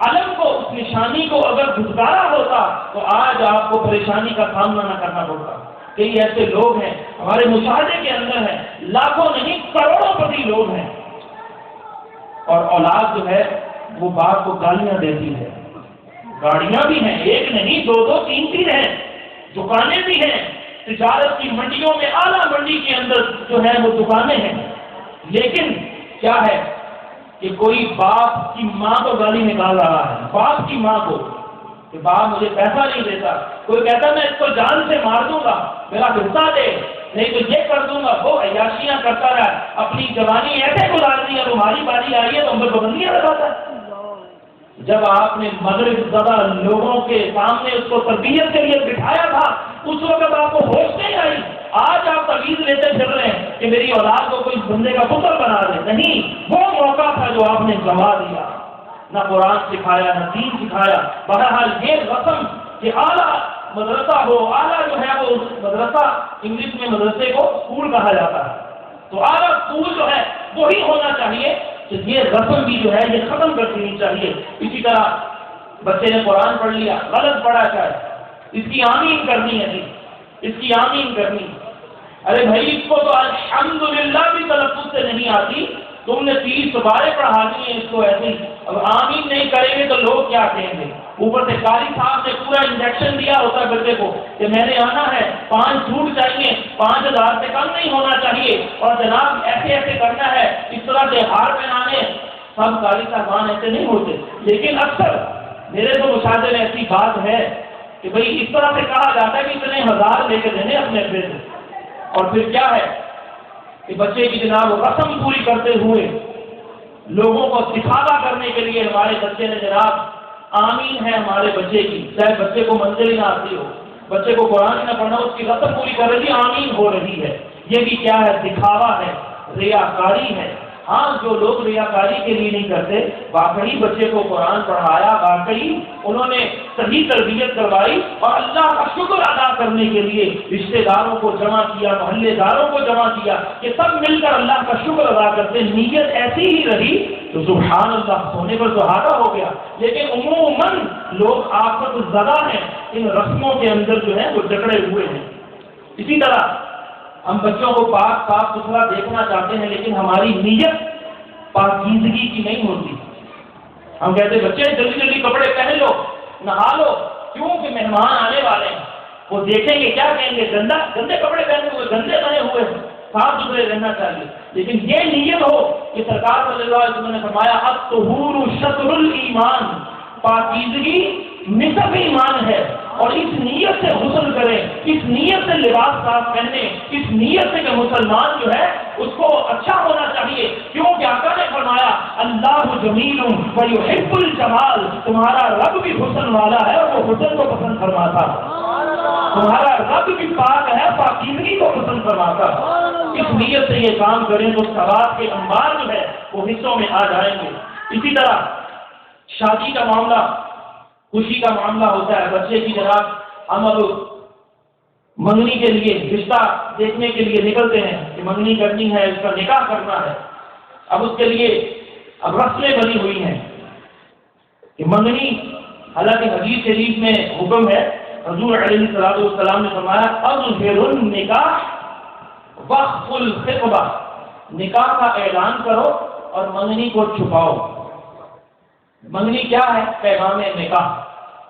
علم کو، اس نشانی کو اگر گزارا ہوتا تو آج آپ کو پریشانی کا سامنا نہ کرنا پڑتا۔ کئی ایسے لوگ ہیں ہمارے مشاہدے کے اندر ہیں، لاکھوں نہیں کروڑوں پتی لوگ ہیں، اور اولاد جو ہے وہ باپ کو گالیاں دیتی ہے، گاڑیاں بھی ہیں، ایک نہیں دو دو تین تین ہیں، دکانیں بھی ہیں، تجارت کی منڈیوں میں اعلیٰ منڈی کے اندر جو ہے وہ دکانیں ہیں، لیکن کیا ہے کہ کوئی باپ کی ماں کو گالی نکال رہا ہے، باپ کی ماں کو کہ باپ مجھے پیسہ نہیں دیتا، کوئی کہتا میں اس کو جان سے مار دوں گا، میرا حصہ دے، نہیں تو یہ کر دوں گا، وہ عیاشیاں کرتا رہا، اپنی جوانی ایسے گزار دی ہے، تمہاری باری آئی ہے تو ہم پر پابندیاں لگاتا ہے۔ جب آپ نے مغرب زدہ لوگوں کے سامنے اس کو تربیت کے لیے بٹھایا تھا اس وقت آپ کو ہوش نہیں آئی، آج آپ تجویز لیتے پھر رہے ہیں کہ میری اولاد کو کوئی بندے کا پتر بنا دے، نہیں، وہ موقع تھا جو آپ نے گنوا دیا، نہ قرآن سکھایا نہ دین سکھایا۔ بہرحال یہ رسم کہ اعلیٰ مدرسہ ہو، اعلیٰ جو ہے وہ مدرسہ، انگلش میں مدرسے کو اسکول کہا جاتا ہے، تو اعلیٰ اسکول جو ہے وہی ہونا چاہیے کہ یہ رسم بھی جو ہے یہ ختم کر دینی چاہیے۔ اسی طرح بچے نے قرآن پڑھ لیا، غلط پڑھا چاہے، اس کی آمین کرنی ہے، اس کی آمین کرنی، ارے بھائی اس کو تو الحمدللہ بھی تلفظ سے نہیں آتی، تم نے 30 بارے پڑھا دی ہیں اس کو ایسے ہی، اب آمین نہیں کریں گے تو لوگ کیا کہیں گے؟ اوپر سے قاری صاحب نے پورا انجیکشن دیا ہوتا ہے بچے کو کہ میں نے آنا ہے، 5 جھوٹ چاہیے، 5000 سے کم نہیں ہونا چاہیے، اور جناب ایسے ایسے کرنا ہے، اس طرح سے ہار پہنانے۔ سب قاری صاحبان ایسے نہیں ہوتے، لیکن اکثر میرے تو مشاہدے میں ایسی بات ہے کہ بھئی اس طرح سے کہا جاتا ہے کہ اتنے 1000 لے کے دینے اپنے ابے سے، اور پھر کیا ہے کہ بچے کی جناب رسم پوری کرتے ہوئے لوگوں کو دکھاوا کرنے کے لیے ہمارے بچے نے جناب آمین ہے ہمارے بچے کی، چاہے بچے کو منزل ہی نہ آتی ہو، بچے کو قرآن ہی نہ پڑھنا، اس کی رسم پوری کر رہی آمین ہو رہی ہے۔ یہ بھی کیا ہے؟ دکھاوا ہے، ریاکاری ہے۔ ہاں جو لوگ ریاکاری کے لیے نہیں کرتے، واقعی بچے کو قرآن پڑھایا، واقعی انہوں نے صحیح تربیت کروائی اور اللہ کا شکر ادا کرنے کے لیے رشتہ داروں کو جمع کیا، محلے داروں کو جمع کیا کہ سب مل کر اللہ کا شکر ادا کرتے، نیت ایسی ہی رہی تو سبحان اللہ ہونے پر سہارا ہو گیا۔ لیکن عموماً لوگ آفت زدہ ہیں، ان رسموں کے اندر جو ہے وہ جکڑے ہوئے ہیں۔ اسی طرح ہم بچوں کو پاک صاف ستھرا دیکھنا چاہتے ہیں، لیکن ہماری نیت پاکیزگی کی نہیں ہوتی۔ ہم کہتے ہیں بچے جلدی جلدی کپڑے پہن لو، نہا لو، کیوں کہ مہمان آنے والے ہیں، وہ دیکھیں گے کیا کہیں گے، گندے کپڑے پہنے ہوئے، گندے بنے ہوئے، صاف ستھرے رہنا چاہیے۔ لیکن یہ نیت ہو کہ سرکار صلی اللہ علیہ وسلم نے فرمایا الطہور شطر الایمان، پاکیزگی نصف ایمان ہے، اور اس نیت سے غسل کریں، اس نیت سے لباس صاف پہنے، اس نیت سے کہ مسلمان جو ہے اس کو اچھا ہونا چاہیے، کیونکہ آقا نے فرمایا اللہ جمیل ویحب الجمال، تمہارا رب بھی حسن والا ہے اور وہ حسن کو پسند فرماتا، تمہارا رب بھی پاک ہے، پاکیزگی کو پسند فرماتا۔ اس نیت سے یہ کام کریں تو ثواب کے انبار جو ہے وہ حصوں میں آ جائیں گے۔ اسی طرح شادی کا معاملہ، خوشی کا معاملہ ہوتا ہے، بچے کی جناب ہم اب منگنی کے لیے رشتہ دیکھنے کے لیے نکلتے ہیں کہ منگنی کرنی ہے، اس کا نکاح کرنا ہے۔ اب اس کے لیے اب رسمیں بنی ہوئی ہیں کہ منگنی، حالانکہ حدیث شریف میں حکم ہے، حضور علیہ السلام نے فرمایا اظہر النکاح وخف الخطبہ، نکاح کا اعلان کرو اور منگنی کو چھپاؤ۔ منگنی کیا ہے؟ پیغام نکاح،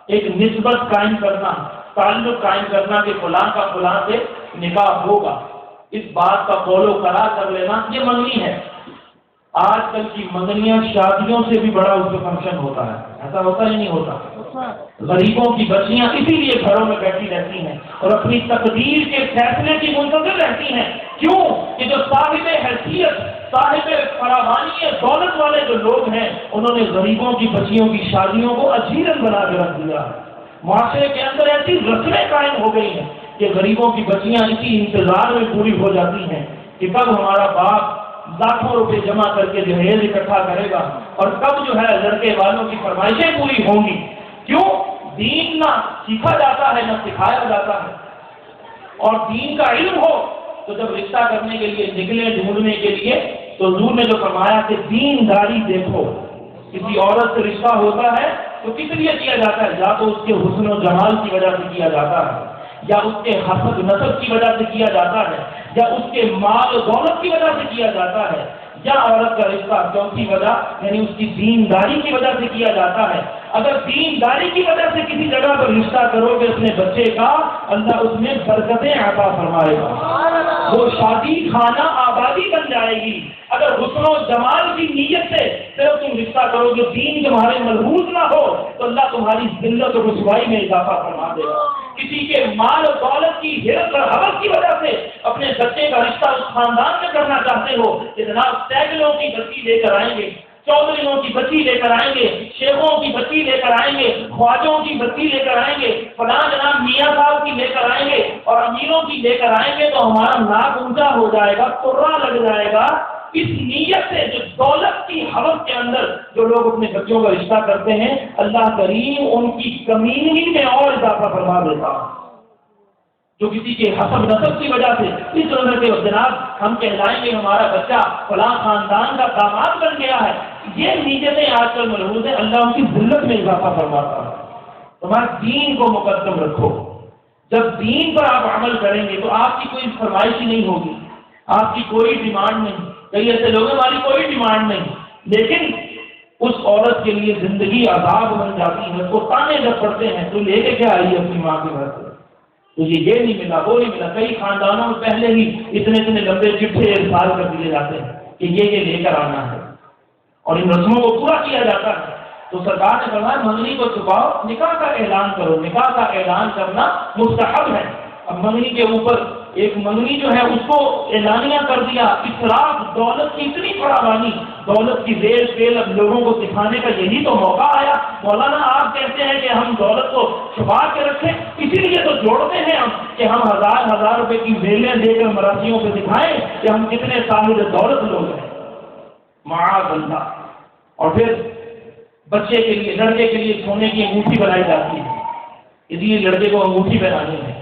ایک نسبت قائم کرنا، تعلق قائم کرنا کہ فلاں کا فلاں سے نکاح ہوگا، اس بات کا قول و قرار کر لینا، یہ منگنی ہے۔ آج کل کی منگنیاں شادیوں سے بھی بڑا اس کا فنکشن ہوتا ہے، ایسا ہوتا ہی نہیں ہوتا۔ غریبوں کی بچیاں اسی لیے گھروں میں بیٹھی رہتی ہیں اور اپنی تقدیر کے فیصلے کی منتظر رہتی ہیں، کیوں کہ جو صاحب حیثیت، صاحب فراوانی دولت والے جو لوگ ہیں انہوں نے غریبوں کی بچیوں کی شادیوں کو اجیرن بنا کے رکھ دیا ہے۔ معاشرے کے اندر ایسی رسمیں قائم ہو گئی ہیں کہ غریبوں کی بچیاں اسی انتظار میں پوری ہو جاتی ہیں کہ کب ہمارا باپ لاکھوں روپے جمع کر کے جہیز اکٹھا کرے گا اور کب جو ہے لڑکے والوں کی فرمائشیں پوری ہوں گی. کیوں؟ دین نہ سیکھا جاتا ہے نہ سکھایا جاتا ہے. اور دین کا علم ہو تو جب رشتہ کرنے کے لیے نکلے ڈھونڈنے کے لیے تو حضور نے جو فرمایا کہ دینداری دیکھو. کسی عورت سے رشتہ ہوتا ہے تو کس لیے کیا جاتا ہے؟ یا تو اس کے حسن و جمال کی وجہ سے کیا جاتا ہے, یا اس کے حسب نسب کی وجہ سے کیا جاتا ہے, یا اس کے مال و دولت کی وجہ سے کیا جاتا ہے, یا عورت کا رشتہ چوتھی وجہ یعنی اس کی دینداری کی وجہ سے کیا جاتا ہے. اگر دینداری کی وجہ سے کسی جگہ پر رشتہ کرو گے اپنے بچے کا, اللہ اس میں برکتیں عطا فرمائے گا, وہ شادی خانہ آبادی بن جائے گی. اگر حسن و جمال کی نیت سے صرف تم رشتہ کرو گے, دین تمہارے ملحوظ نہ ہو, تو اللہ تمہاری ذلت و رسوائی میں اضافہ فرما دے گا. کسی کے مال و دولت کی حرص اور ہوس کی وجہ سے اپنے بچے کا رشتہ اس خاندان میں کرنا چاہتے ہو کہ جناب سینکڑوں کی بچی لے کر آئیں گے, چودھریوں کی بچی لے کر آئیں گے, شیخوں کی بچی لے کر آئیں گے, خواجوں کی بچی لے کر آئیں گے, فلاں جناب میاں صاحب کی لے کر آئیں گے اور امیروں کی لے کر آئیں گے, تو ہمارا ناک اونچا ہو جائے گا, ترا لگ جائے گا. اس نیت سے جو دولت کی حوث کے اندر جو لوگ اپنے بچوں کا رشتہ کرتے ہیں, اللہ کریم ان کی کمینگی میں اور اضافہ فرما دیتا. جو کسی کے حسب نسب کی وجہ سے اس طرح کے جناب ہم کہلائیں گے ہمارا بچہ فلاں خاندان کا داماد بن گیا ہے, یہ نیتیں آج کل ملحوظ ہیں. اللہ ان کی ذلت میں اضافہ فرماتا ہے. تمہارے دین کو مقدم رکھو. جب دین پر آپ عمل کریں گے تو آپ کی کوئی فرمائش ہی نہیں ہوگی, آپ کی کوئی ڈیمانڈ نہیں. کئی ایسے لوگ ہماری کوئی ڈیمانڈ نہیں, لیکن اس عورت کے لیے زندگی عذاب بن جاتی ہے. وہ تانے جب پڑتے ہیں تو لے کے کیا آئی اپنی ماں کے گھر سے, تو یہ نہیں ملا وہ نہیں ملا. کئی خاندانوں میں پہلے ہی اتنے لمبے چٹھے ارسال کر دیے جاتے ہیں کہ یہ لے کر آنا ہے اور ان رسموں کو پورا کیا جاتا ہے. تو سرکار نے فرمایا منگنی کو چھپاؤ, نکاح کا اعلان کرو. نکاح کا اعلان کرنا مستحب ہے. اب منگنی کے اوپر ایک منگنی جو ہے اس کو اعلانیہ کر دیا. اسراف, دولت کی اتنی فراوانی, دولت کی ریل پیل اب لوگوں کو دکھانے کا یہی تو موقع آیا. مولانا آپ کہتے ہیں کہ ہم دولت کو چھپا کے رکھیں, اسی لیے تو جوڑتے ہیں ہم کہ ہم ہزار روپے کی ریلیں دے کر مراسیوں پہ دکھائیں کہ ہم کتنے صاحب دولت لوگ ہیں. معاذ اللہ. اور پھر بچے کے لیے, لڑکے کے لیے سونے کی انگوٹھی بنائی جاتی ہے, اس لیے لڑکے کو انگوٹھی پہنانی ہے.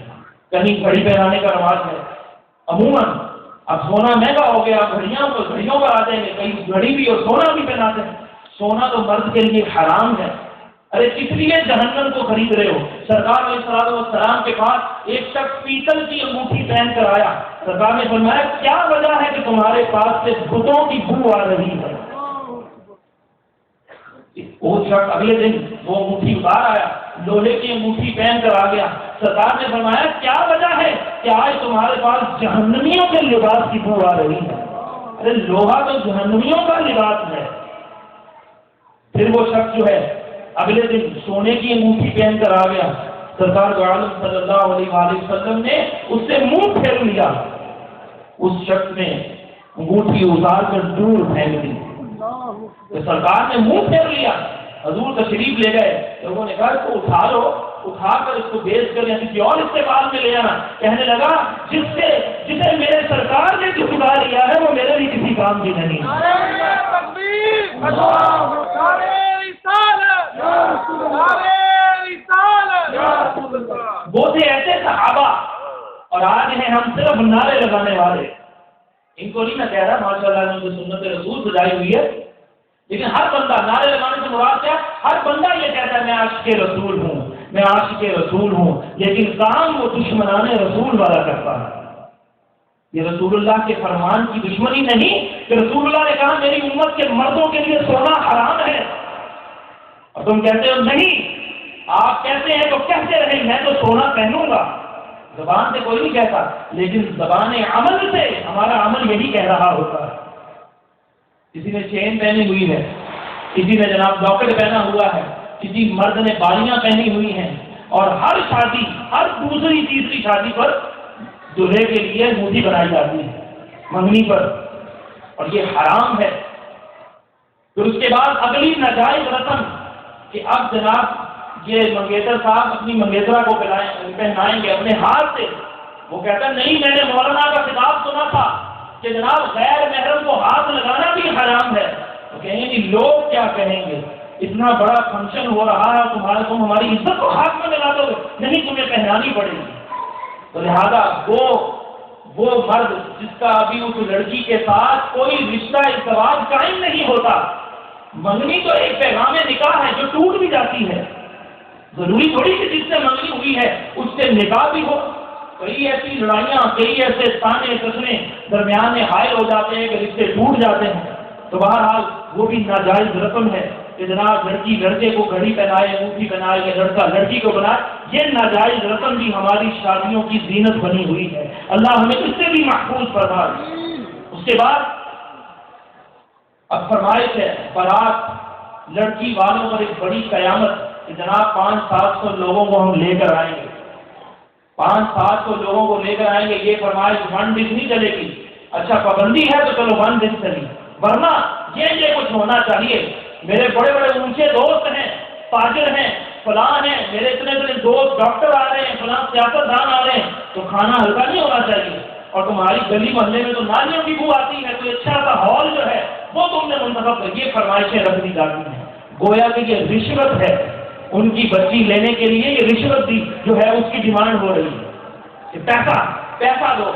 کہیں گھڑی پہنانے کا رواج ہے. عموماً اب سونا مہنگا ہو گیا, گھڑیوں پر آتے ہیں, کہیں گھڑی بھی اور سونا بھی پہناتے ہیں. سونا تو مرد کے لیے حرام ہے. ارے کس لیے جہنم کو خرید رہے ہو؟ سرکار علیہ السلام کے پاس ایک شخص پیتل کی انگوٹھی پہن کر آیا. سرکار نے فرمایا کیا وجہ ہے کہ تمہارے پاس سے بتوں کی بو آ رہی ہے؟ وہ شخص اگلے دن وہ انگوٹھی اتار آیا, لوہے کی انگوٹھی پہن کر آ گیا. سرکار نے فرمایا کیا وجہ ہے کہ آج تمہارے پاس جہنمیوں کے لباس کی بو آ رہی ہے؟ ارے لوہا تو جہنمیوں کا لباس ہے. پھر وہ شخص جو ہے اگلے دن سونے کی انگوٹھی پہن کر آ گیا. سرکار دو عالم صلی اللہ علیہ وآلہ وسلم نے اس سے منہ پھیر لیا. اس شخص نے انگوٹھی اتار کر دور پھینک دی. تو سرکار نے منہ پھیر لیا. حضور تشریف لے گئے. لوگوں نے کہا اس کو اٹھا لو, اٹھا کر اس کو بیچ کر یعنی کہ اور استعمال میں لے آنا. کہنے لگا جسے میرے سرکار نے جھٹلا لیا ہے وہ میرے لیے کسی کام کی نہیں. وہ تھے ایسے صحابہ اور آج ہیں ہم صرف نعرے لگانے والے. ان کو نہیں میں کہہ رہا ماشاء اللہ نے سنت رسول سجائی ہوئی ہے, لیکن ہر بندہ نعرے لگانے سے مراد کیا؟ ہر بندہ یہ کہتا ہے میں عاشق رسول ہوں, میں عاشق رسول ہوں, لیکن کام وہ دشمنان رسول والا کرتا ہے. یہ رسول اللہ کے فرمان کی دشمنی نہیں کہ رسول اللہ نے کہا میری امت کے مردوں کے لیے سونا حرام ہے اور تم کہتے ہو نہیں. آپ کہتے ہیں تو کہتے رہے میں تو سونا پہنوں گا. زبان سے کوئی نہیں کہتا, لیکن زبان عمل سے ہمارا عمل یہی کہہ رہا ہوتا ہے. کسی نے چین پہنی ہوئی ہے, کسی نے جناب لاکٹ پہنا ہوا ہے, کسی مرد نے بالیاں پہنی ہوئی ہیں, اور ہر شادی, ہر دوسری تیسری شادی پر دلہے کے لیے موتی بنائی جاتی ہے منگنی پر, اور یہ حرام ہے. پھر اس کے بعد اگلی ناجائز رسم کہ اب جناب یہ منگیتر صاحب اپنی منگیترا کو پہنائیں گے اپنے ہاتھ سے. وہ کہتا ہے نہیں, میں نے مولانا کا خطاب سنا تھا کہ جناب غیر محرم کو ہاتھ لگانا بھی حرام ہے، تو کہیں گے لوگ کیا کہیں گے، اتنا بڑا فنکشن ہو رہا ہے تم ہماری عزت کو ہاتھ میں لگا دو گے، نہیں تمہیں پہنانی پڑے گی۔ تو لہذا وہ مرد جس کا ابھی اس لڑکی کے ساتھ کوئی رشتہ ازدواج قائم نہیں ہوتا، منگنی تو ایک پیغام نکاح ہے جو ٹوٹ بھی جاتی ہے، ضروری تھوڑی کہ جس سے منگنی ہوئی ہے اس سے نکاح بھی ہو۔ کئی ایسی لڑائیاں، کئی ایسے تانے کسنے درمیان میں حائل ہو جاتے ہیں کہ رشتے ٹوٹ جاتے ہیں۔ تو بہرحال وہ بھی ناجائز رسم ہے کہ جناب لڑکی لڑکے کو گھڑی پہنائے، انگوٹھی پہنائے، یا لڑکا لڑکی کو بنائے، یہ ناجائز رسم بھی ہماری شادیوں کی زینت بنی ہوئی ہے، اللہ ہمیں اس سے بھی محفوظ فرمائے۔ اس کے بعد اب فرمائش ہے بارات لڑکی والوں پر ایک بڑی قیامت کہ جناب 500-700 لوگوں کو ہم لے کر آئیں گے، 500-700 لوگوں کو لے کر آئیں گے، یہ فرمائش 1 دن نہیں چلے گی۔ اچھا پابندی ہے تو چلو 1 دن چلی، ورنہ یہ کچھ ہونا چاہیے۔ میرے بڑے بڑے اونچے دوست ہیں، تاجر ہیں، فلاں ہیں، میرے اتنے دوست ڈاکٹر آ رہے ہیں، فلاں سیاستدان آ رہے ہیں، تو کھانا ہلکا نہیں ہونا چاہیے، اور تمہاری گلی محلے میں تو نالیوں کی بو آتی ہے، تو اچھا سا ہال جو ہے وہ تم نے منتخب کر، یہ فرمائشیں رکھ دی جاتی ہیں۔ گویا کہ یہ رشوت ہے، ان کی بچی لینے کے لیے یہ رشوت دی جو ہے اس کی ڈیمانڈ ہو رہی ہے کہ پیسہ دو،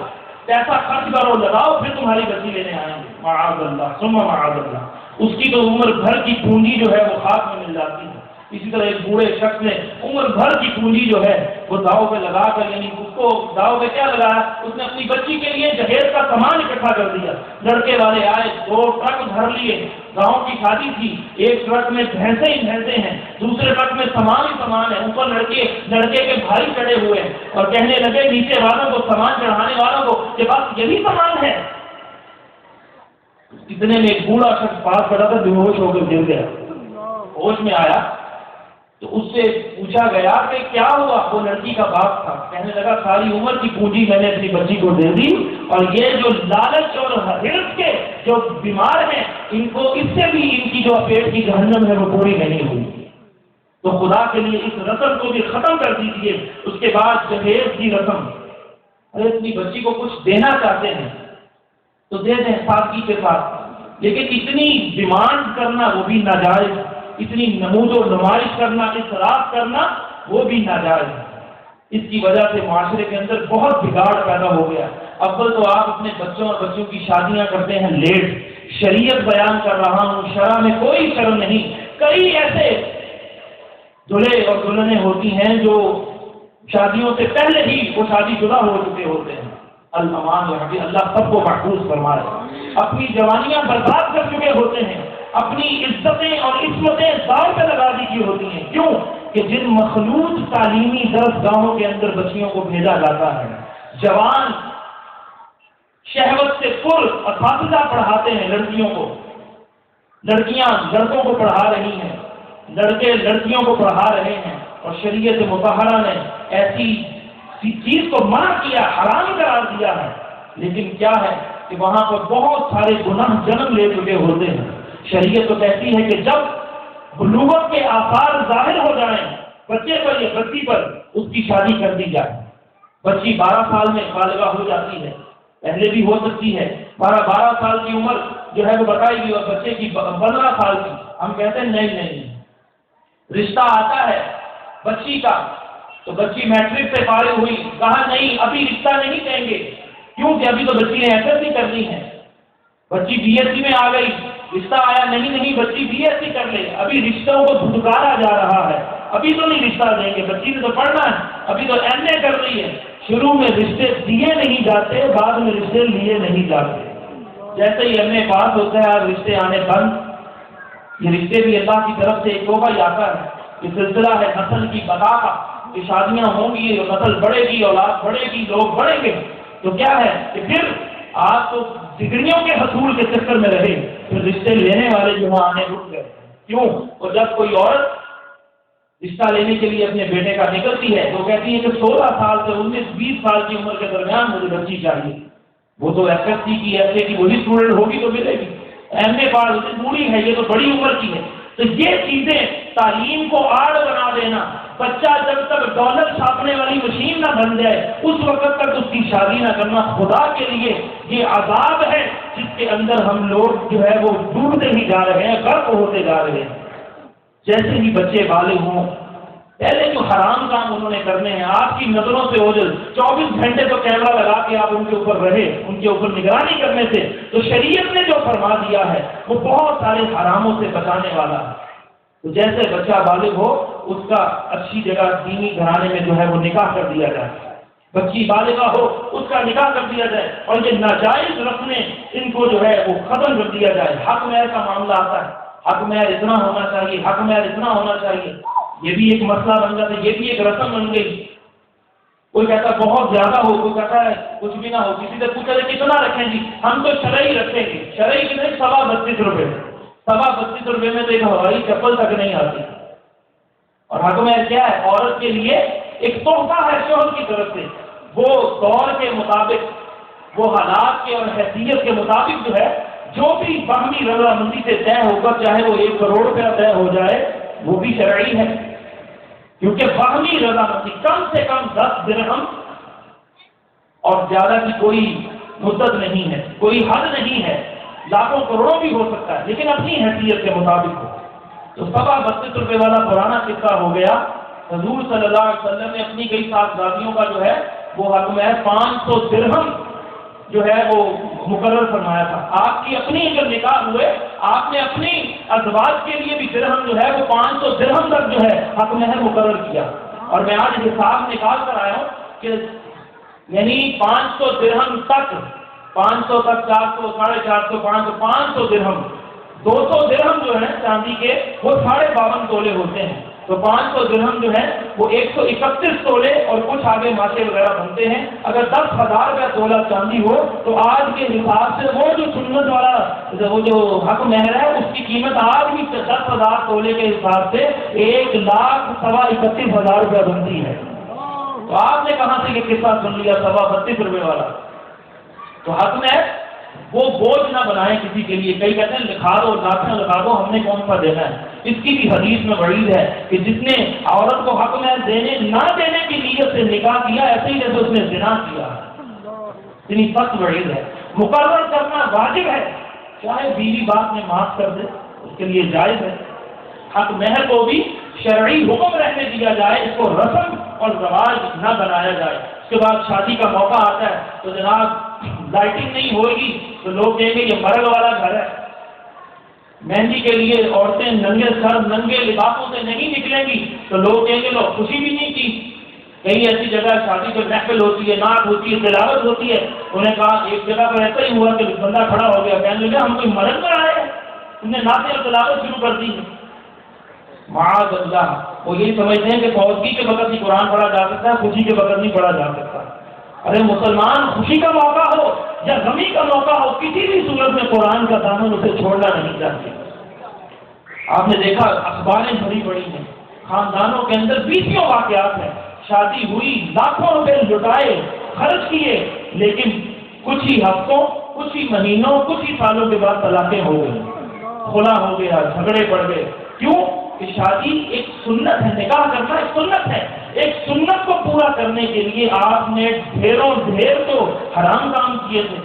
پیسہ خرچ کرو، لگاؤ، پھر تمہاری بچی لینے آئیں گے۔ معاذ اللہ ثم معاذ اللہ، اس کی تو عمر بھر کی پونجی جو ہے وہ خاک میں مل جاتی ہے۔ اسی طرح ایک بوڑھے شخص نے عمر بھر کی پونجی جو ہے وہ داؤ پہ لگا کر، یعنی اس کو داؤ پہ کیا لگایا، اس نے اپنی بچی کے لیے جہیز کا سامان اکٹھا کر دیا۔ لڑکے والے آئے، 2 ٹرک بھر لیے، گاؤں کی شادی تھی، ایک ٹرک میں بھینسیں ہی بھینسیں ہیں، دوسرے ٹرک میں سامان ہی سامان ہے، اوپر لڑکے کے بھائی چڑھے ہوئے ہیں، اور کہنے لگے نیچے والوں کو، سامان چڑھانے والوں کو کہ بس یہی سامان ہے۔ اتنے میں ایک بوڑھا شخص پاس کھڑا تھا، بے ہوش ہو کر گر گیا۔ ہوش میں آیا تو اس سے پوچھا گیا کہ کیا ہوا، وہ لڑکی کا باپ تھا، کہنے لگا ساری عمر کی پونجی میں نے اپنی بچی کو دے دی، اور یہ جو لالچ اور حرص کے جو بیمار ہیں ان کو اس سے بھی ان کی جو پیٹ کی جہنم ہے وہ پوری نہیں ہوئی، تو خدا کے لیے اس رسم کو بھی ختم کر دیجیے۔ اس کے بعد جہیز کی رسم، ارے اپنی بچی کو کچھ دینا چاہتے ہیں تو دے دیں سادگی کے ساتھ، لیکن اتنی ڈیمانڈ کرنا وہ بھی ناجائز، اتنی نمود و نمائش کرنا، اصراف کرنا وہ بھی ناجائز ہے۔ اس کی وجہ سے معاشرے کے اندر بہت بگاڑ پیدا ہو گیا۔ اول تو آپ اپنے بچوں اور بچوں کی شادیاں کرتے ہیں لیٹ، شریعت بیان کر رہا ہوں، شرع میں کوئی شرم نہیں۔ کئی ایسے دلہے اور دلہنیں ہوتی ہیں جو شادیوں سے پہلے ہی وہ شادی شدہ ہو چکے ہوتے ہیں۔ الامان و حفیظ، اللہ سب کو محفوظ فرمائے، اپنی جوانیاں برباد کر چکے ہوتے ہیں، اپنی عزتیں اور عصمتیں داؤ پہ لگا دی ہوتی ہیں۔ کیوں کہ جن مخلوط تعلیمی درسگاہوں کے اندر بچیوں کو بھیجا جاتا ہے، جوان شہوت سے پر اساتذہ پڑھاتے ہیں لڑکیوں کو، لڑکیاں لڑکوں کو پڑھا رہی ہیں، لڑکے لڑکیوں کو پڑھا رہے ہیں، اور شریعت مطہرہ نے ایسی چیز کو منع کیا، حرام قرار دیا ہے، لیکن کیا ہے کہ وہاں پر بہت سارے گناہ جنم لے چکے ہوتے ہیں۔ شریعت تو کہتی ہے کہ جب بلوغت کے آثار ظاہر ہو جائیں بچے پر یا بچی پر، اس کی شادی کر دی جائے۔ بچی 12 سال میں بالغہ ہو جاتی ہے، پہلے بھی ہو سکتی ہے، 12 سال کی عمر جو ہے وہ بتائی گئی، اور بچے کی 15 سال کی۔ ہم کہتے ہیں نہیں، رشتہ آتا ہے بچی کا تو بچی میٹرک سے فارغ ہوئی، کہا نہیں ابھی رشتہ نہیں دیں گے، کیوں کہ ابھی تو بچی نے ایس ایس سی کرنی ہے۔ بچی بی ایس سی میں آ گئی، رشتہ آیا، نہیں بچی بی ایس سی کر لے، ابھی رشتوں کو دھتکارا جا رہا ہے، ابھی تو نہیں رشتہ دیں گے، بچی نے تو پڑھنا ہے، ابھی تو ایم اے کر رہی ہے۔ شروع میں رشتے دیے نہیں جاتے، بعد میں رشتے لیے نہیں جاتے۔ جیسے ہی ایم اے پاس ہوتا ہے اور رشتے آنے بند، یہ رشتے بھی اللہ کی طرف سے ایک توبہ ہی آتا ہے، یہ سلسلہ ہے نسل کی بقا کا، کہ شادیاں ہوں گی، نسل بڑھے گی، اولاد بڑھے گی، لوگ بڑھیں گے، تو کیا ہے کہ پھر آپ تو ڈگریوں کے حصول کے چکر میں رہے، پھر رشتے لینے والے جو وہاں آنے رک گئے۔ کیوں؟ اور جب کوئی عورت رشتہ لینے کے لیے اپنے بیٹے کا نکلتی ہے تو کہتی ہے کہ 16 سال سے 19-20 سال کی عمر کے درمیان مجھے بچی چاہیے۔ وہ تو ایس ایس سی کی، ایس اے کی وہی اسٹوڈنٹ ہوگی تو ملے گی، ایم اے پاس بوڑھی ہے، یہ تو بڑی عمر کی ہے۔ تو یہ چیزیں تعلیم کو آڑ بنا دینا، بچہ جب تک ڈالر چھاپنے والی مشین نہ بن جائے اس وقت تک اس کی شادی نہ کرنا خدا کے لیے یہ عذاب ہے جس کے اندر ہم لوگ جو ہے وہ ڈوبتے ہی جا رہے ہیں، غرق ہوتے جا رہے ہیں۔ جیسے ہی بچے بالغ ہوں، پہلے جو حرام کام انہوں نے کرنے ہیں، آپ کی نظروں سے اوجھل 24 گھنٹے تو کیمرہ لگا کے آپ ان کے اوپر رہے، ان کے اوپر نگرانی کرنے سے، تو شریعت نے جو فرما دیا ہے وہ بہت سارے حراموں سے بچانے والا ہے۔ تو جیسے بچہ بالغ ہو اس کا اچھی جگہ دینی گھرانے میں جو ہے وہ نکاح کر دیا جائے، بچی بالغہ ہو اس کا نکاح کر دیا جائے، اور یہ ناجائز رسمیں ان کو جو ہے وہ ختم کر دیا جائے۔ حق مہر کا معاملہ آتا ہے، حق مہر اتنا ہونا چاہیے، حق مہر اتنا ہونا چاہیے، یہ بھی ایک مسئلہ بن جاتا ہے، یہ بھی ایک رسم بن گئی۔ کوئی کہتا ہے بہت زیادہ ہو، کوئی کہتا ہے کچھ بھی نہ ہو، کسی سے پوچھا جائے کتنا رکھیں جی، ہم تو شرعی رکھیں گے، شرعی کتنے 32.5 روپے، 32.5 روپے میں تو ایک ہوائی چپل تک نہیں آتی۔ اور حق مہر کیا ہے؟ عورت کے لیے ایک تحفہ ہے شوہر کی طرف سے، وہ دور کے مطابق، وہ حالات کے اور حیثیت کے مطابق جو ہے جو بھی باہمی رضامندی سے طے ہوگا، چاہے وہ 1 کروڑ روپیہ طے ہو جائے، وہ بھی شرعی ہے، کیونکہ باہمی رضامندی کم سے کم 10 درہم اور زیادہ کی کوئی مدت نہیں ہے، کوئی حد نہیں ہے، لاکھوں کروڑوں بھی ہو سکتا ہے، لیکن اپنی حیثیت کے مطابق ہو۔ تو 32.5 روپے والا پرانا قصہ ہو گیا۔ حضور صلی اللہ علیہ وسلم نے اپنی کئی صاحبزادیوں کا جو ہے وہ حق میں 500 درہم جو ہے وہ مقرر فرمایا تھا۔ آپ کی اپنی جب نکاح ہوئے، آپ نے اپنی ازواج کے لیے بھی درہم جو ہے وہ 500 درہم تک جو ہے حق مہر مقرر کیا۔ اور میں آج حساب نکال کر آیا ہوں کہ یعنی 500 درہم تک، 500 تک 400، 450، 500، 500 درہم، 200 درہم جو ہے چاندی کے وہ 52.5 تولے ہوتے ہیں، تو 500 درہم جو ہے وہ 131 تولے اور کچھ آگے ماچے وغیرہ بنتے ہیں۔ اگر 10,000 کا تولہ چاندی ہو تو آج کے حساب سے وہ جو سنت والا وہ جو حق مہر ہے اس کی قیمت آج بھی 10,000 تولے کے حساب سے 1,31,000 روپیہ بنتی ہے۔ تو آپ نے کہاں سے یہ قصہ سن لیا 32.5 روپے والا؟ تو حق مہر وہ بوجھ نہ بنائیں کسی کے لیے۔ کئی کہتے ہیں لکھا دو، لاکھیں لگا دو، ہم نے کون سا دینا ہے۔ اس کی بھی حدیث میں وعید ہے کہ جس نے عورت کو حق مہر دینے نہ دینے کی نیت سے نکاح کیا، ایسے ہی جیسے اس نے زنا کیا، اتنی سخت وعید ہے۔ مقرر کرنا واجب ہے، چاہے بیوی بعد میں معاف کر دے اس کے لیے جائز ہے۔ حق مہر کو بھی شرعی حکم رہنے دیا جائے، اس کو رسم اور رواج نہ بنایا جائے۔ اس کے بعد شادی کا موقع آتا ہے تو جناب لائٹنگ نہیں ہوگی تو لوگ کہیں گے یہ مرگ والا گھر ہے، مہندی کے لیے عورتیں ننگے سر ننگے لباسوں سے نہیں نکلیں گی تو لوگ کہیں گے لوگ خوشی بھی نہیں کی۔ کہیں ایسی جگہ شادی پر محفل ہوتی ہے، نعت ہوتی ہے، تلاوت ہوتی ہے، انہیں کہا ایک جگہ پر ایسا ہی ہوا کہ بندہ کھڑا ہو گیا، کہنے لگا ہم کوئی مرگ پر آئے ہیں، انہیں نعتیں اور تلاوت شروع کر دی۔ معاذ اللہ، وہ یہی سمجھتے ہیں کہ فوجی کے وقت ہی قرآن پڑھا جا سکتا ہے، خوشی کے وقت نہیں پڑھا جا سکتا۔ ارے مسلمان، خوشی کا موقع ہو یا غمی کا موقع ہو، کسی بھی صورت میں قرآن کا دامن اسے چھوڑنا نہیں چاہیے۔ آپ نے دیکھا اخباریں بڑی بڑی ہیں، خاندانوں کے اندر 20 واقعات ہیں، شادی ہوئی، لاکھوں روپے لٹائے، خرچ کیے، لیکن کچھ ہی ہفتوں، کچھ ہی مہینوں، کچھ ہی سالوں کے بعد طلاقیں ہو گئی، خلا ہو گیا، جھگڑے پڑ گئے۔ کیوں کہ شادی ایک سنت ہے، نکاح کرنا ایک سنت ہے۔ ایک سنت کو پورا کرنے کے لیے آپ نے ڈھیروں ڈھیر تو حرام کام کیے تھے،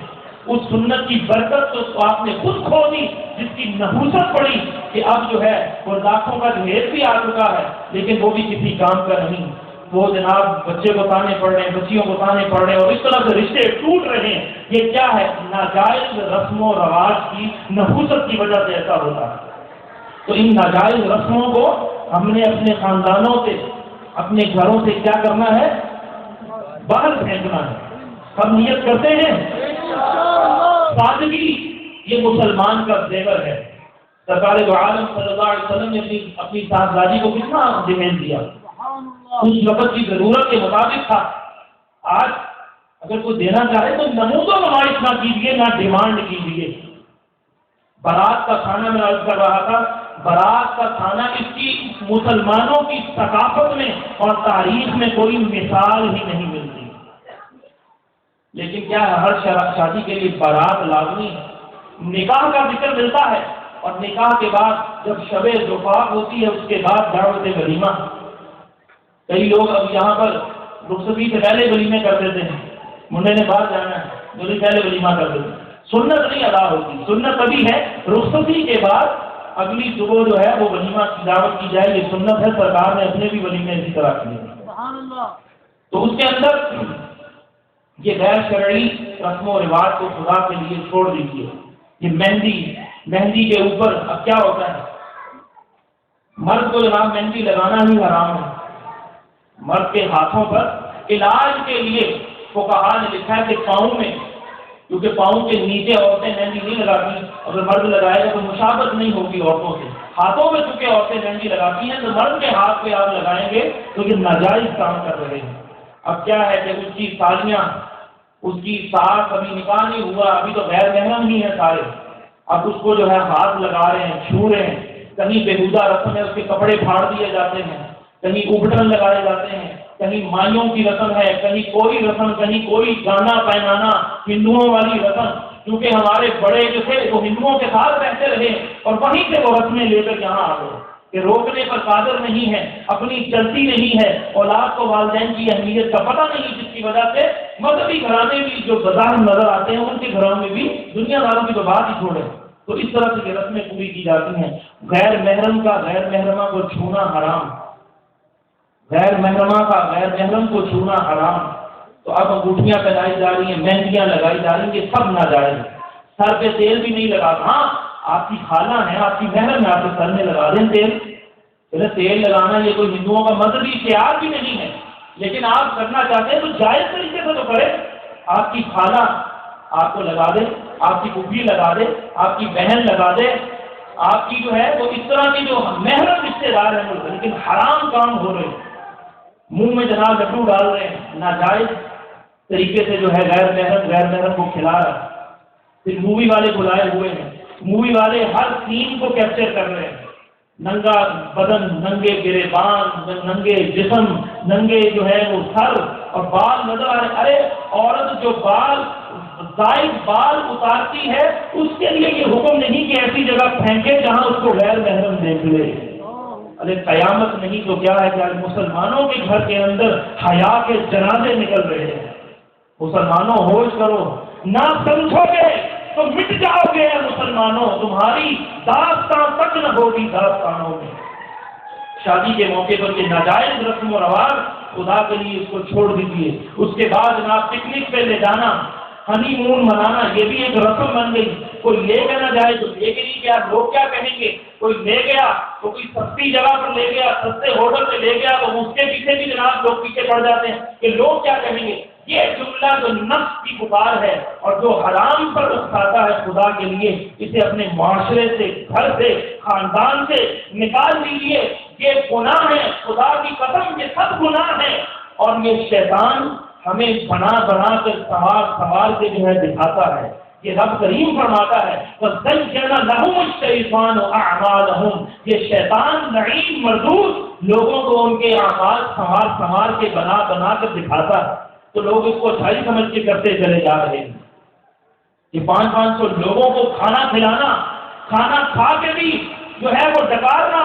اس سنت کی برکت تو آپ نے خود کھو دی، جس کی نحوست پڑی کہ اب جو ہے وہ لاکھوں کا ڈھیر بھی آ چکا ہے لیکن وہ بھی کسی کام کا نہیں۔ وہ جناب بچے کو تانے پڑ رہے ہیں، بچیوں کو تانے پڑ رہے ہیں، اور اس طرح سے رشتے ٹوٹ رہے ہیں۔ یہ کیا ہے؟ ناجائز رسم و رواج کی نحوست کی وجہ سے ایسا ہوتا ہے۔ تو ان ناجائز رسموں کو ہم نے اپنے خاندانوں سے، اپنے گھروں سے کیا کرنا ہے؟ باہر پھینکنا ہے۔ ہم نیت کرتے ہیں سادگی یہ مسلمان کا زیور ہے۔ سرکار دو عالم صلی اللہ علیہ وسلم نے اپنی صاحبزادی کو کتنا جہیز دیا، اس وقت کی ضرورت کے مطابق تھا۔ آج اگر کوئی دینا چاہے تو نمود و نمائش نہ کیجیے، نہ ڈیمانڈ کیجیے۔ بارات کا کھانا میں عرض کر رہا تھا، بارات کا کھانا اس کی مسلمانوں کی ثقافت میں اور تاریخ میں کوئی مثال ہی نہیں ملتی، لیکن کیا ہے ہر شادی کے لیے بارات لازمی ہے۔ نکاح کا ذکر ملتا ہے اور نکاح کے بعد جب شب زفاف ہوتی ہے اس کے بعد دعوت ولیمہ۔ کئی لوگ اب یہاں پر رخصتی سے پہلے ولیمے کر دیتے ہیں، منڈے نے باہر جانا ہے دو دن پہلے ولیمہ کر دیتے ہیں، سنت نہیں ادا ہوتی. سنت تبھی ہے رخصتی کے بعد اگلی صبح جو ہے وہ ولیمہ کی دعوت کی جائے، یہ سنت ہے. سرکار نے اپنے بھی ولیمے اسی طرح کیے. سبحان اللہ. تو اس کے اندر یہ غیر شرعی رسم و رواج کو خدا کے لیے چھوڑ دیجیے. یہ مہندی کے اوپر اب کیا ہوتا ہے، مرد کو جناب مہندی لگانا ہی حرام ہے. مرد کے ہاتھوں پر علاج کے لیے فقہا نے لکھا ہے کہ پاؤں میں، کیونکہ پاؤں کے نیچے عورتیں مہندی نہیں لگاتی، اگر مرد لگائے گا تو مشابہت نہیں ہوگی عورتوں سے. ہاتھوں میں چونکہ عورتیں مہندی لگاتی ہیں تو مرد کے ہاتھ پہ آپ لگائیں گے تو یہ ناجائز کام کر رہے ہیں. اب کیا ہے کہ اس کی سالیاں، اس کی ساس ابھی نکاح نہیں ہوا، ابھی تو غیر محرم ہی ہیں سارے، اب اس کو جو ہے ہاتھ لگا رہے ہیں، چھو رہے ہیں. کہیں بےہودہ رسم ہے، اس کے کپڑے پھاڑ دیے جاتے ہیں، کہیں ابٹن لگائے جاتے ہیں، کہیں مائیوں کی رسم ہے، کہیں کوئی رسم، کہیں کوئی گانا پہنانا، ہندوؤں والی رسم. کیونکہ ہمارے بڑے جو تھے وہ ہندوؤں کے ساتھ رہتے رہے اور وہیں سے وہ رسمیں لے کر یہاں آ گئے کہ روکنے پر قادر نہیں ہے، اپنی چلتی نہیں ہے. اولاد کو والدین کی اہمیت کا پتہ نہیں، جس کی وجہ سے مذہبی گھرانے بھی جو بظاہر نظر آتے ہیں ان کے گھروں میں بھی دنیا داروں کی تو بات ہی چھوڑے. تو اس طرح سے یہ رسمیں پوری کی جاتی ہیں. غیر محرم کا غیر محرمہ کو چھونا حرام، غیر محرمہ کا غیر محرم کو چھونا حرام. تو اب انگوٹھیاں پہنائی جا رہی ہیں، مہندیاں لگائی جا رہی ہیں، یہ سب ناجائز ہے. سر پہ تیل بھی نہیں لگانا. ہاں آپ کی خالہ ہے، آپ کی بہن ہے، آپ کے سر میں لگا دیں تیل. تیل لگانا یہ کوئی ہندوؤں کا مذہبی شعار بھی نہیں ہے، لیکن آپ کرنا چاہتے ہیں تو جائز طریقے سے تو کرے. آپ کی خالہ آپ کو لگا دے، آپ کی پھوپھی لگا دے، آپ کی بہن لگا دے، آپ کی جو ہے وہ اس طرح کی جو محرم رشتے دار ہیں، لیکن حرام کام ہو رہے ہیں. منہ میں جناب لڈو ڈال رہے ہیں، ناجائز طریقے سے جو ہے غیر محرم کو کھلا رہا ہے. پھر مووی والے بلائے ہوئے ہیں، مووی والے ہر سین کو کیپچر کر رہے ہیں. ننگا بدن، ننگے گریبان، ننگے جسم، ننگے جو ہے وہ سر اور بال نظر آ رہے ہیں. ارے عورت جو زائد بال اتارتی ہے اس کے لیے یہ حکم نہیں کہ ایسی جگہ پھینکے جہاں اس کو غیر محرم دیکھ لے. ارے قیامت نہیں تو کیا ہے کہ آج مسلمانوں کے گھر کے اندر حیا کے جنازے نکل رہے ہیں. مسلمانوں ہوش کرو، نہ سمجھو گے تو مٹ جاؤ گے. مسلمانوں تمہاری داستان تک نہ ہوگی داستانوں میں. شادی کے موقع پر یہ ناجائز رسم و رواج خدا کے لیے اس کو چھوڑ دیجیے. اس کے بعد جناب پکنک پہ لے جانا، ہنی مون منانا، یہ بھی ایک رسم بن گئی. کوئی لے کے نہ جائے تو لے کے نہیں گیا، لوگ کیا کہیں گے. کوئی لے گیا تو کوئی سستی جگہ پر لے گیا، سستے ہوٹل پہ لے گیا تو اس کے پیچھے بھی جناب لوگ پیچھے پڑ جاتے ہیں کہ لوگ کیا کہیں گے. یہ جملہ جو نفس کی پکار ہے اور جو حرام پر اکساتا ہے خدا کے لیے، اسے اپنے معاشرے سے، گھر سے، خاندان سے نکال دیجیے. یہ گناہ ہے، خدا کی قسم یہ سب گناہ ہے. اور یہ شیطان ہمیں بنا کر سوار کے جو ہے دکھاتا ہے. یہ رب کریم فرماتا ہے وَزَيَّنَ لَهُمُ الشَّيْطَانُ أَعْمَالَهُمْ. یہ شیطان لعین مردود لوگوں کو ان کے اعمال سنوار کے بنا کر دکھاتا ہے. تو لوگ اس کو اچھائی سمجھ کے کرتے چلے جا رہے ہیں. یہ 500 لوگوں کو کھانا کھلانا، کھانا کھا کے بھی جو ہے وہ ڈکارنا،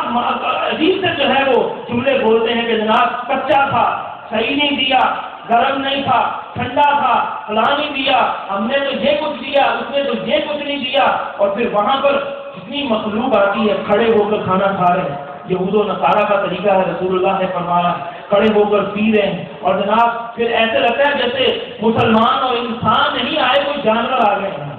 عجیب سے جو ہے وہ جملے بولتے ہیں کہ جناب کچا تھا، صحیح نہیں دیا، گرم نہیں تھا، ٹھنڈا تھا، فلاں نہیں دیا، ہم نے تو یہ کچھ دیا، اس نے تو یہ کچھ نہیں دیا. اور پھر وہاں پر جتنی مخلوق آتی ہے کھڑے ہو کر کھانا کھا رہے ہیں. یہود و نصارہ کا طریقہ ہے، رسول اللہ نے فرمایا کھڑے ہو کر پی رہے ہیں. اور جناب پھر ایسے لگتا ہے جیسے مسلمان اور انسان نہیں آئے، کوئی جانور آ گئے ہیں.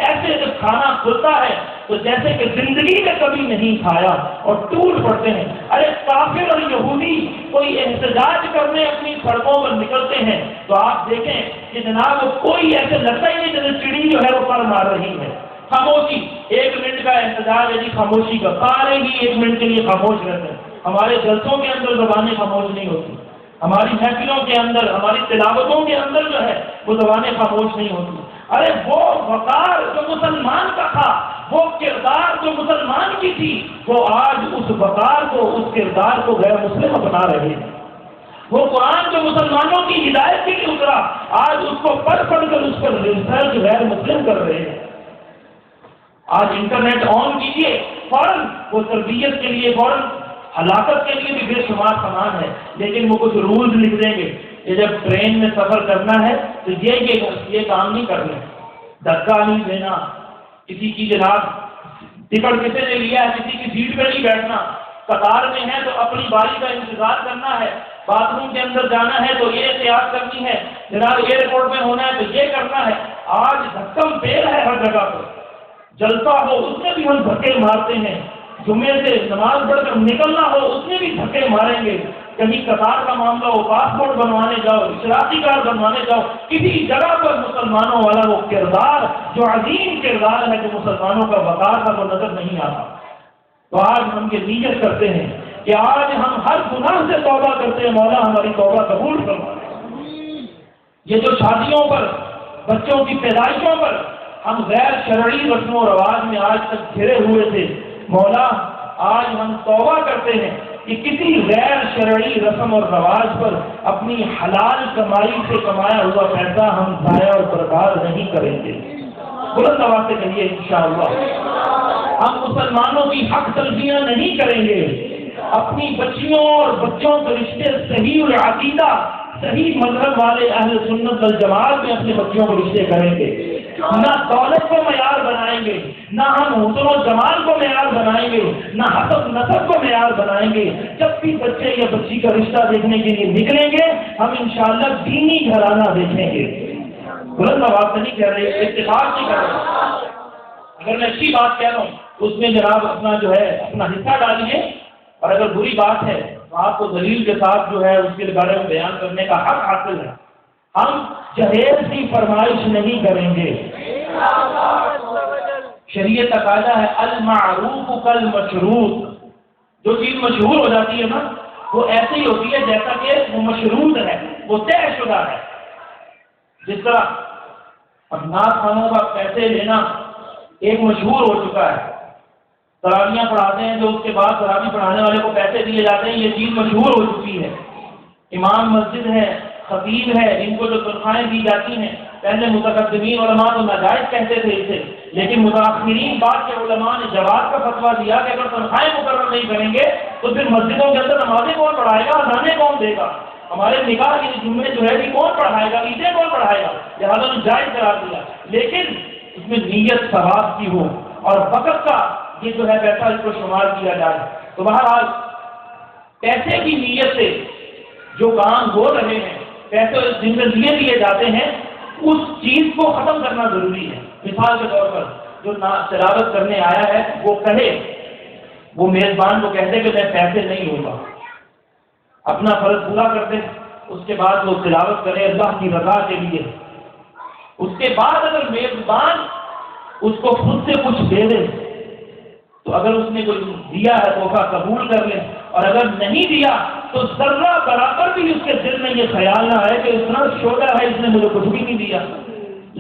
ایسے جب کھانا کھلتا ہے تو جیسے کہ زندگی میں کبھی نہیں کھایا اور ٹوٹ پڑتے ہیں. ارے کافر اور یہودی کوئی احتجاج کرنے اپنی سڑکوں پر نکلتے ہیں تو آپ دیکھیں کہ جناب کوئی ایسے لگتا ہی نہیں جیسے چڑی جو ہے وہ پر مار رہی ہے. خاموشی، 1 منٹ کا احتجاج ہے جی، خاموشی کا، سارے ہی 1 منٹ کے لیے خاموش رہتے ہیں. ہمارے جلسوں کے اندر زبانیں خاموش نہیں ہوتی، ہماری محفلوں کے اندر، ہماری تلاوتوں کے اندر جو ہے وہ زبانیں خاموش نہیں ہوتی. ارے وہ وقار جو مسلمان کا تھا، وہ کردار جو مسلمان کی تھی، وہ آج اس وقار کو، اس کردار کو غیر مسلم اپنا رہے ہیں. وہ قرآن جو مسلمانوں کی ہدایت کے لیے اترا، آج اس کو پڑھ کر اس پر ریسرچ غیر مسلم کر رہے ہیں. آج انٹرنیٹ آن کیجیے، فوراً وہ تربیت کے لیے، فوراً ہلاکت کے لیے بھی بے شمار سامان ہے، لیکن وہ کچھ رولز لکھ دیں گے کہ جب ٹرین میں سفر کرنا ہے تو یہ کام نہیں کرنا، دھکا نہیں دینا، کسی کی جناب ٹکٹ کسی نے لیا ہے کسی کی سیٹ پہ نہیں بیٹھنا، قطار میں ہے تو اپنی باری کا انتظار کرنا ہے، باتھ روم کے اندر جانا ہے تو یہ احتیاط کرنی ہے، جناب ایئرپورٹ میں ہونا ہے تو یہ کرنا ہے۔ آج دھکم بیل ہے ہر جگہ پر، جلسہ ہو اس میں بھی ہم دھکے مارتے ہیں، جمعے سے نماز پڑھ کر نکلنا ہو اس میں بھی دھکے ماریں گے، کہیں قطار کا معاملہ ہو، پاسپورٹ بنوانے جاؤ، اشتراکی کارڈ بنوانے جاؤ، کسی جگہ پر مسلمانوں والا وہ کردار جو عظیم کردار ہے جو مسلمانوں کا وقار کا وہ نظر نہیں آتا۔ تو آج ہم یہ نیت کرتے ہیں کہ آج ہم ہر گناہ سے توبہ کرتے ہیں، مولا ہماری توبہ قبول فرما۔ یہ جو شادیوں پر، بچوں کی پیدائشوں پر ہم غیر شرعی رسم و رواج میں آج تک گھرے ہوئے تھے، مولا آج ہم توبہ کرتے ہیں کہ کسی غیر شرعی رسم اور رواج پر اپنی حلال کمائی سے کمایا ہوا پیسہ ہم ضائع اور برباد نہیں کریں گے۔ بلند آواز سے کہیے انشاءاللہ۔ ہم مسلمانوں کی حق تلفیاں نہیں کریں گے، اپنی بچیوں اور بچوں کے رشتے صحیح العقیدہ صحیح مذہب والے اہل سنت والجماعت میں اپنے بچوں کو رشتے کریں گے، نہ دولت کو معیار بنائیں گے، نہ ہم حسن و جمال کو معیار بنائیں گے، نہ حسب نسب کو معیار بنائیں گے۔ جب بھی بچے یا بچی کا رشتہ دیکھنے کے لیے نکلیں گے ہم انشاءاللہ دینی گھرانہ دیکھیں گے۔ بلند آواز سے نہیں کہہ رہے، اتفاق نہیں کر رہے، اگر میں اچھی بات کہہ رہا ہوں تو اس میں جناب اپنا جو ہے اپنا حصہ ڈالیے، اور اگر بری بات ہے تو آپ کو دلیل کے ساتھ جو ہے اس کے بارے میں بیان کرنے کا حق حاصل ہے۔ ہم جہیز کی فرمائش نہیں کریں گے۔ شریعت کا قاعدہ ہے المعروف کالمشروط، جو چیز مشہور ہو جاتی ہے نا وہ ایسی ہی ہوتی ہے جیسا کہ وہ مشروط ہے، وہ طے شدہ ہے۔ جس طرح اب نعت خوانوں کا پیسے لینا ایک مشہور ہو چکا ہے، تراویحاں پڑھاتے ہیں جو اس کے بعد تراویح پڑھانے والے کو پیسے دیے جاتے ہیں، یہ چیز مشہور ہو چکی ہے۔ امام مسجد ہے، خطیب ہے، ان کو جو تنخواہیں دی جاتی ہیں، پہلے متقدمین علماء تو ناجائز کہتے تھے اسے، لیکن متاخرین بعد کے علماء نے جواز کا فتویٰ دیا کہ اگر تنخواہیں مقرر نہیں کریں گے تو پھر مسجدوں کے اندر نمازیں کون پڑھائے گا، اذانیں کون دے گا، ہمارے نکاح کے جمعے جو ہے کون پڑھائے گا، عیدیں کون پڑھائے گا، لہٰذا جائز قرار دیا، لیکن اس میں نیت ثواب کی ہو اور وقت کا یہ جو ہے پیسہ اس کو شمار کیا جائے۔ تو بہرحال پیسے کی نیت سے جو کام ہو رہے ہیں، پیسے جن میں دیے جاتے ہیں، اس چیز کو ختم کرنا ضروری ہے۔ مثال کے طور پر جو تلاوت کرنے آیا ہے وہ کہے، وہ میزبان کو کہتے کہ میں پیسے نہیں لوں گا، اپنا فرض پورا کر دے، اس کے بعد وہ تلاوت کرے اللہ کی رضا کے لیے۔ اس کے بعد اگر میزبان اس کو خود سے کچھ دے دے تو اگر اس نے کوئی دیا ہے تحفہ قبول کر لے، اور اگر نہیں دیا تو ذرہ برابر بھی اس کے دل میں یہ خیال نہ آئے کہ اتنا شوگر ہے اس نے مجھے کچھ بھی نہیں دیا،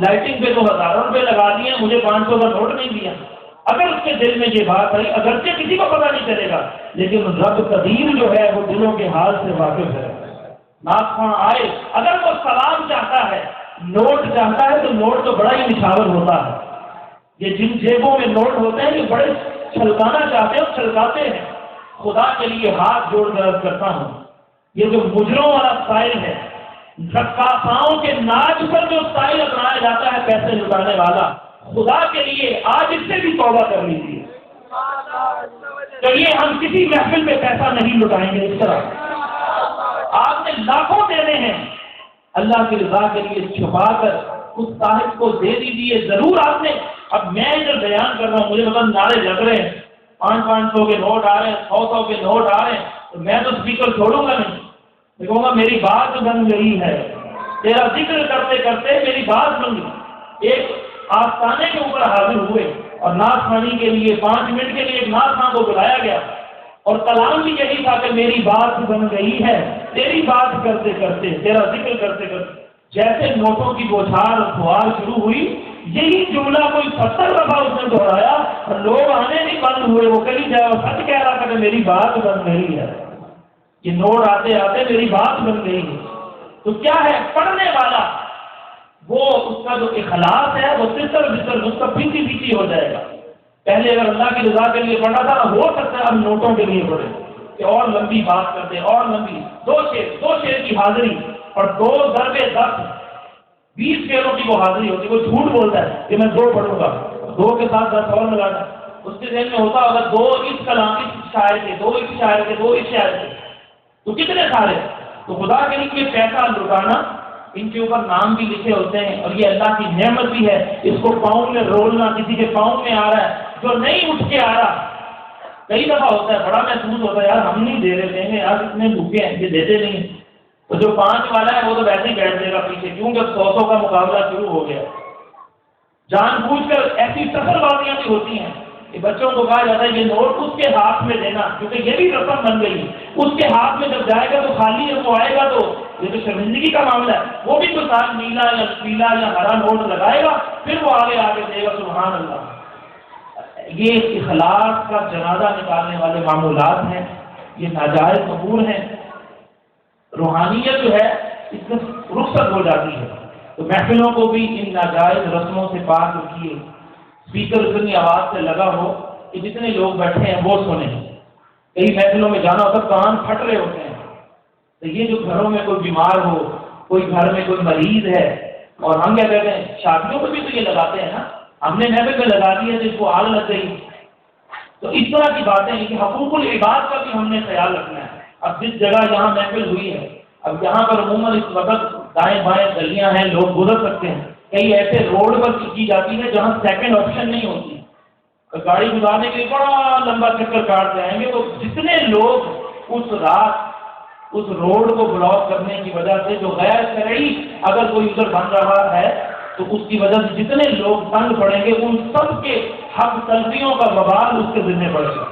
لائٹنگ پہ تو ہزاروں روپے لگا دیے، مجھے 500 کا نوٹ نہیں دیا۔ اگر اس کے دل میں یہ بات آئی، اگرچہ کسی کو پتہ نہیں چلے گا، لیکن رب قدیر جو ہے وہ دلوں کے حال سے واقف ہے۔ ناخواں آئے، اگر وہ سلام چاہتا ہے، نوٹ چاہتا ہے، تو نوٹ تو بڑا ہی نچھاور ہوتا ہے۔ یہ جن جیبوں میں نوٹ ہوتے ہیں یہ بڑے چھلکانا چاہتے ہیں اور چھلکاتے ہیں۔ خدا کے لیے ہاتھ جوڑ کر عرض کرتا ہوں، یہ جو مجروں والا سٹائل ہے، رقاصاؤں کے ناچ پر جو سٹائل اپنایا جاتا ہے پیسے لٹانے والا، خدا کے لیے آج اس سے بھی توبہ کر لیجیے۔ چلیے ہم کسی محفل میں پیسہ نہیں لٹائیں گے اس طرح۔ آپ نے لاکھوں دینے ہیں، اللہ کی رضا کے لیے چھپا کر اس صاحب کو دے دیجیے ضرور آپ نے۔ اب میں ادھر بیان کر رہا ہوں، مجھے مطلب نعرے لگ رہے ہیں، 500 کے نوٹ آ رہے ہیں، 100 کے نوٹ آ رہے ہیں، تو میں تو اسپیکر چھوڑوں گا نہیں، میں کہوں گا میری بات بن گئی ہے، تیرا ذکر کرتے کرتے میری بات بن گئی۔ ایک آستانے کے اوپر حاضر ہوئے اور نعت خوانی کے لیے 5 منٹ کے لیے ایک نعت خواں کو بلایا گیا، اور کلام بھی یہی تھا کہ میری بات بن گئی ہے، تیری بات کرتے کرتے، تیرا ذکر کرتے کرتے۔ جیسے نوٹوں کی بوچھار فوار شروع ہوئی، یہی جملہ کوئی 70 دفعہ اس نے دہرایا اور لوگ آنے نہیں بند ہوئے۔ وہ کہیں جائے وہ سچ کہہ رہا تھا کہ میری بات بن گئی ہے، یہ نوٹ آتے آتے میری بات بن گئی ہے۔ تو کیا ہے، پڑھنے والا وہ اس کا جو اخلاص ہے وہ تتر بتر اس کا پیچھے پیچھے ہو جائے گا۔ پہلے اگر اللہ کی رضا کے لیے پڑھنا تھا، ہو سکتا ہے ہم نوٹوں کے لیے پڑھیں کہ اور لمبی بات کرتے اور لمبی، دو شعر کی حاضری، اور 2 ضربے 10 20 شعروں کی وہ حاضری ہوتی ہے. کوئی جھوٹ بولتا ہے کہ میں 2 پڑھوں گا، 2 کے ساتھ 10 اور لگانا، اس کے ذہن میں ہوتا اگر 2 اس کلام اس شاعر کے، 2 اس شاعر کے، 2 اس شاعر کے، تو کتنے سارے. تو خدا کے لیے پیسہ لٹانا، ان کے اوپر نام بھی لکھے ہوتے ہیں اور یہ اللہ کی نعمت بھی ہے. اس کو پاؤں میں رولنا، کسی کے پاؤں میں آ رہا ہے جو نہیں اٹھ کے آ رہا. کئی دفعہ ہوتا ہے، بڑا محسوس ہوتا ہے یار ہم نہیں دے رہے ہیں، یار اتنے بھوکے ہیں، یہ دیتے نہیں. تو جو 5 والا ہے وہ تو ویسے ہی بیٹھ جائے گا پیچھے، کیونکہ 100 کا مقابلہ شروع ہو گیا. جان بوجھ کر ایسی سفر بازیاں بھی ہوتی ہیں کہ بچوں کو کہا جاتا ہے یہ نوٹ اس کے ہاتھ میں دینا، کیونکہ یہ بھی رسم بن گئی. اس کے ہاتھ میں جب جائے گا تو خالی ہے، وہ آئے گا تو یہ تو شرمندگی کا معاملہ ہے. وہ بھی کوئی ساتھ نیلا یا پیلا یا ہرا نوٹ لگائے گا، پھر وہ آگے دے گا. سبحان اللہ. یہ اخلاص کا جنازہ نکالنے والے معمولات ہیں، یہ ناجائز امور ہیں. روحانیت جو ہے اس میں رخصت ہو جاتی ہے. تو محفلوں کو بھی ان ناجائز رسموں سے پاک رکھیے. اسپیکر اتنی آواز سے لگا ہو کہ جتنے لوگ بیٹھے ہیں وہ سنیں. کئی محفلوں میں جانا ہوتا کان پھٹ رہے ہوتے ہیں. تو یہ جو گھروں میں کوئی بیمار ہو، کوئی گھر میں کوئی مریض ہے، اور ہم کیا کہتے ہیں شادیوں میں بھی تو یہ لگاتے ہیں نا، ہم نے محفل میں لگا دی ہے تو اس کو آگ لگ گئی. تو اس طرح کی باتیں ہیں کہ حقوق العباد کا بھی ہم نے خیال رکھنا ہے. اب جس جگہ یہاں محفل ہوئی ہے، اب یہاں پر عموماً اس وقت دائیں بائیں گلیاں ہیں، لوگ گزر سکتے ہیں. کئی ایسے روڈ پر کی جاتی ہے جہاں سیکنڈ آپشن نہیں ہوتی، گاڑی گزارنے کے لیے بڑا لمبا چکر کاٹ جائیں گے. تو جتنے لوگ اس رات اس روڈ کو بلاک کرنے کی وجہ سے جو غیر شرعی اگر کوئی ادھر بن رہا ہے تو اس کی وجہ سے جتنے لوگ تنگ پڑیں گے ان سب کے حق تلفیوں کا وبال اس کے ذمہ پڑے گا.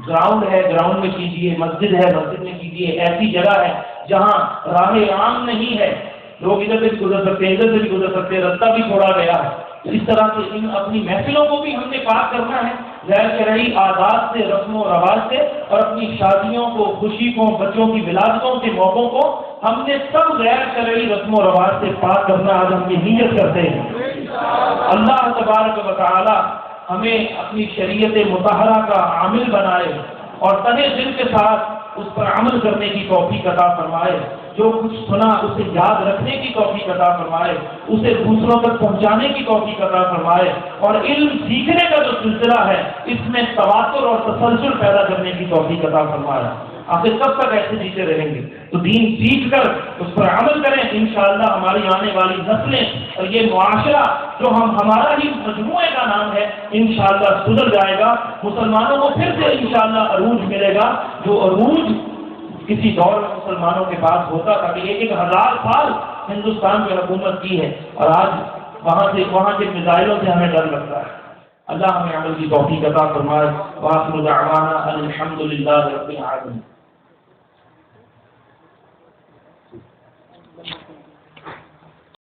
گراؤنڈ ہے گراؤنڈ میں کیجیے، مسجد ہے مسجد میں کیجیے. ایسی جگہ ہے جہاں راہ عام نہیں ہے، لوگ ادھر سے بھی گزر سکتے ہیں، ادھر سے بھی گزر سکتے ہیں، رستہ بھی چھوڑا گیا ہے. اس طرح سے ان اپنی محفلوں کو بھی ہم نے پاک کرنا ہے غیر شرعی عادات سے، رسم و رواج سے. اور اپنی شادیوں کو، خوشی کو، بچوں کی ولادتوں کے موقعوں کو ہم نے سب غیر شرعی رسم و رواج سے پاک کرنا. آج ہم یہ نیت کرتے ہیں. اللہ تبارک و تعالی ہمیں اپنی شریعت مطہرہ کا عامل بنائے اور تہہ دل کے ساتھ اس پر عمل کرنے کی توفیق عطا فرمائے. جو کچھ سنا اسے یاد رکھنے کی توفیق عطا فرمائے، اسے دوسروں تک پہنچانے کی توفیق عطا فرمائے. اور علم سیکھنے کا جو سلسلہ ہے اس میں تواتر اور تسلسل پیدا کرنے کی توفیق عطا فرمائے. آخر کب تک ایسے جیتے رہیں گے؟ تو دین سیکھ کر اس پر عمل کریں. انشاءاللہ ہماری آنے والی نسلیں اور یہ معاشرہ جو ہمارا ہی مجموعے کا نام ہے انشاءاللہ سدھر جائے گا. مسلمانوں کو پھر سے انشاءاللہ عروج ملے گا، جو عروج کسی دور میں مسلمانوں کے پاس ہوتا تھا کہ 1000 سال ہندوستان میں حکومت کی ہے اور آج وہاں کے میزائلوں سے ہمیں ڈر لگتا ہے. اللہ ہمیں عمل کی توفیق عطا فرمائے. وآخر دعوانا الحمدللہ رب العالمین.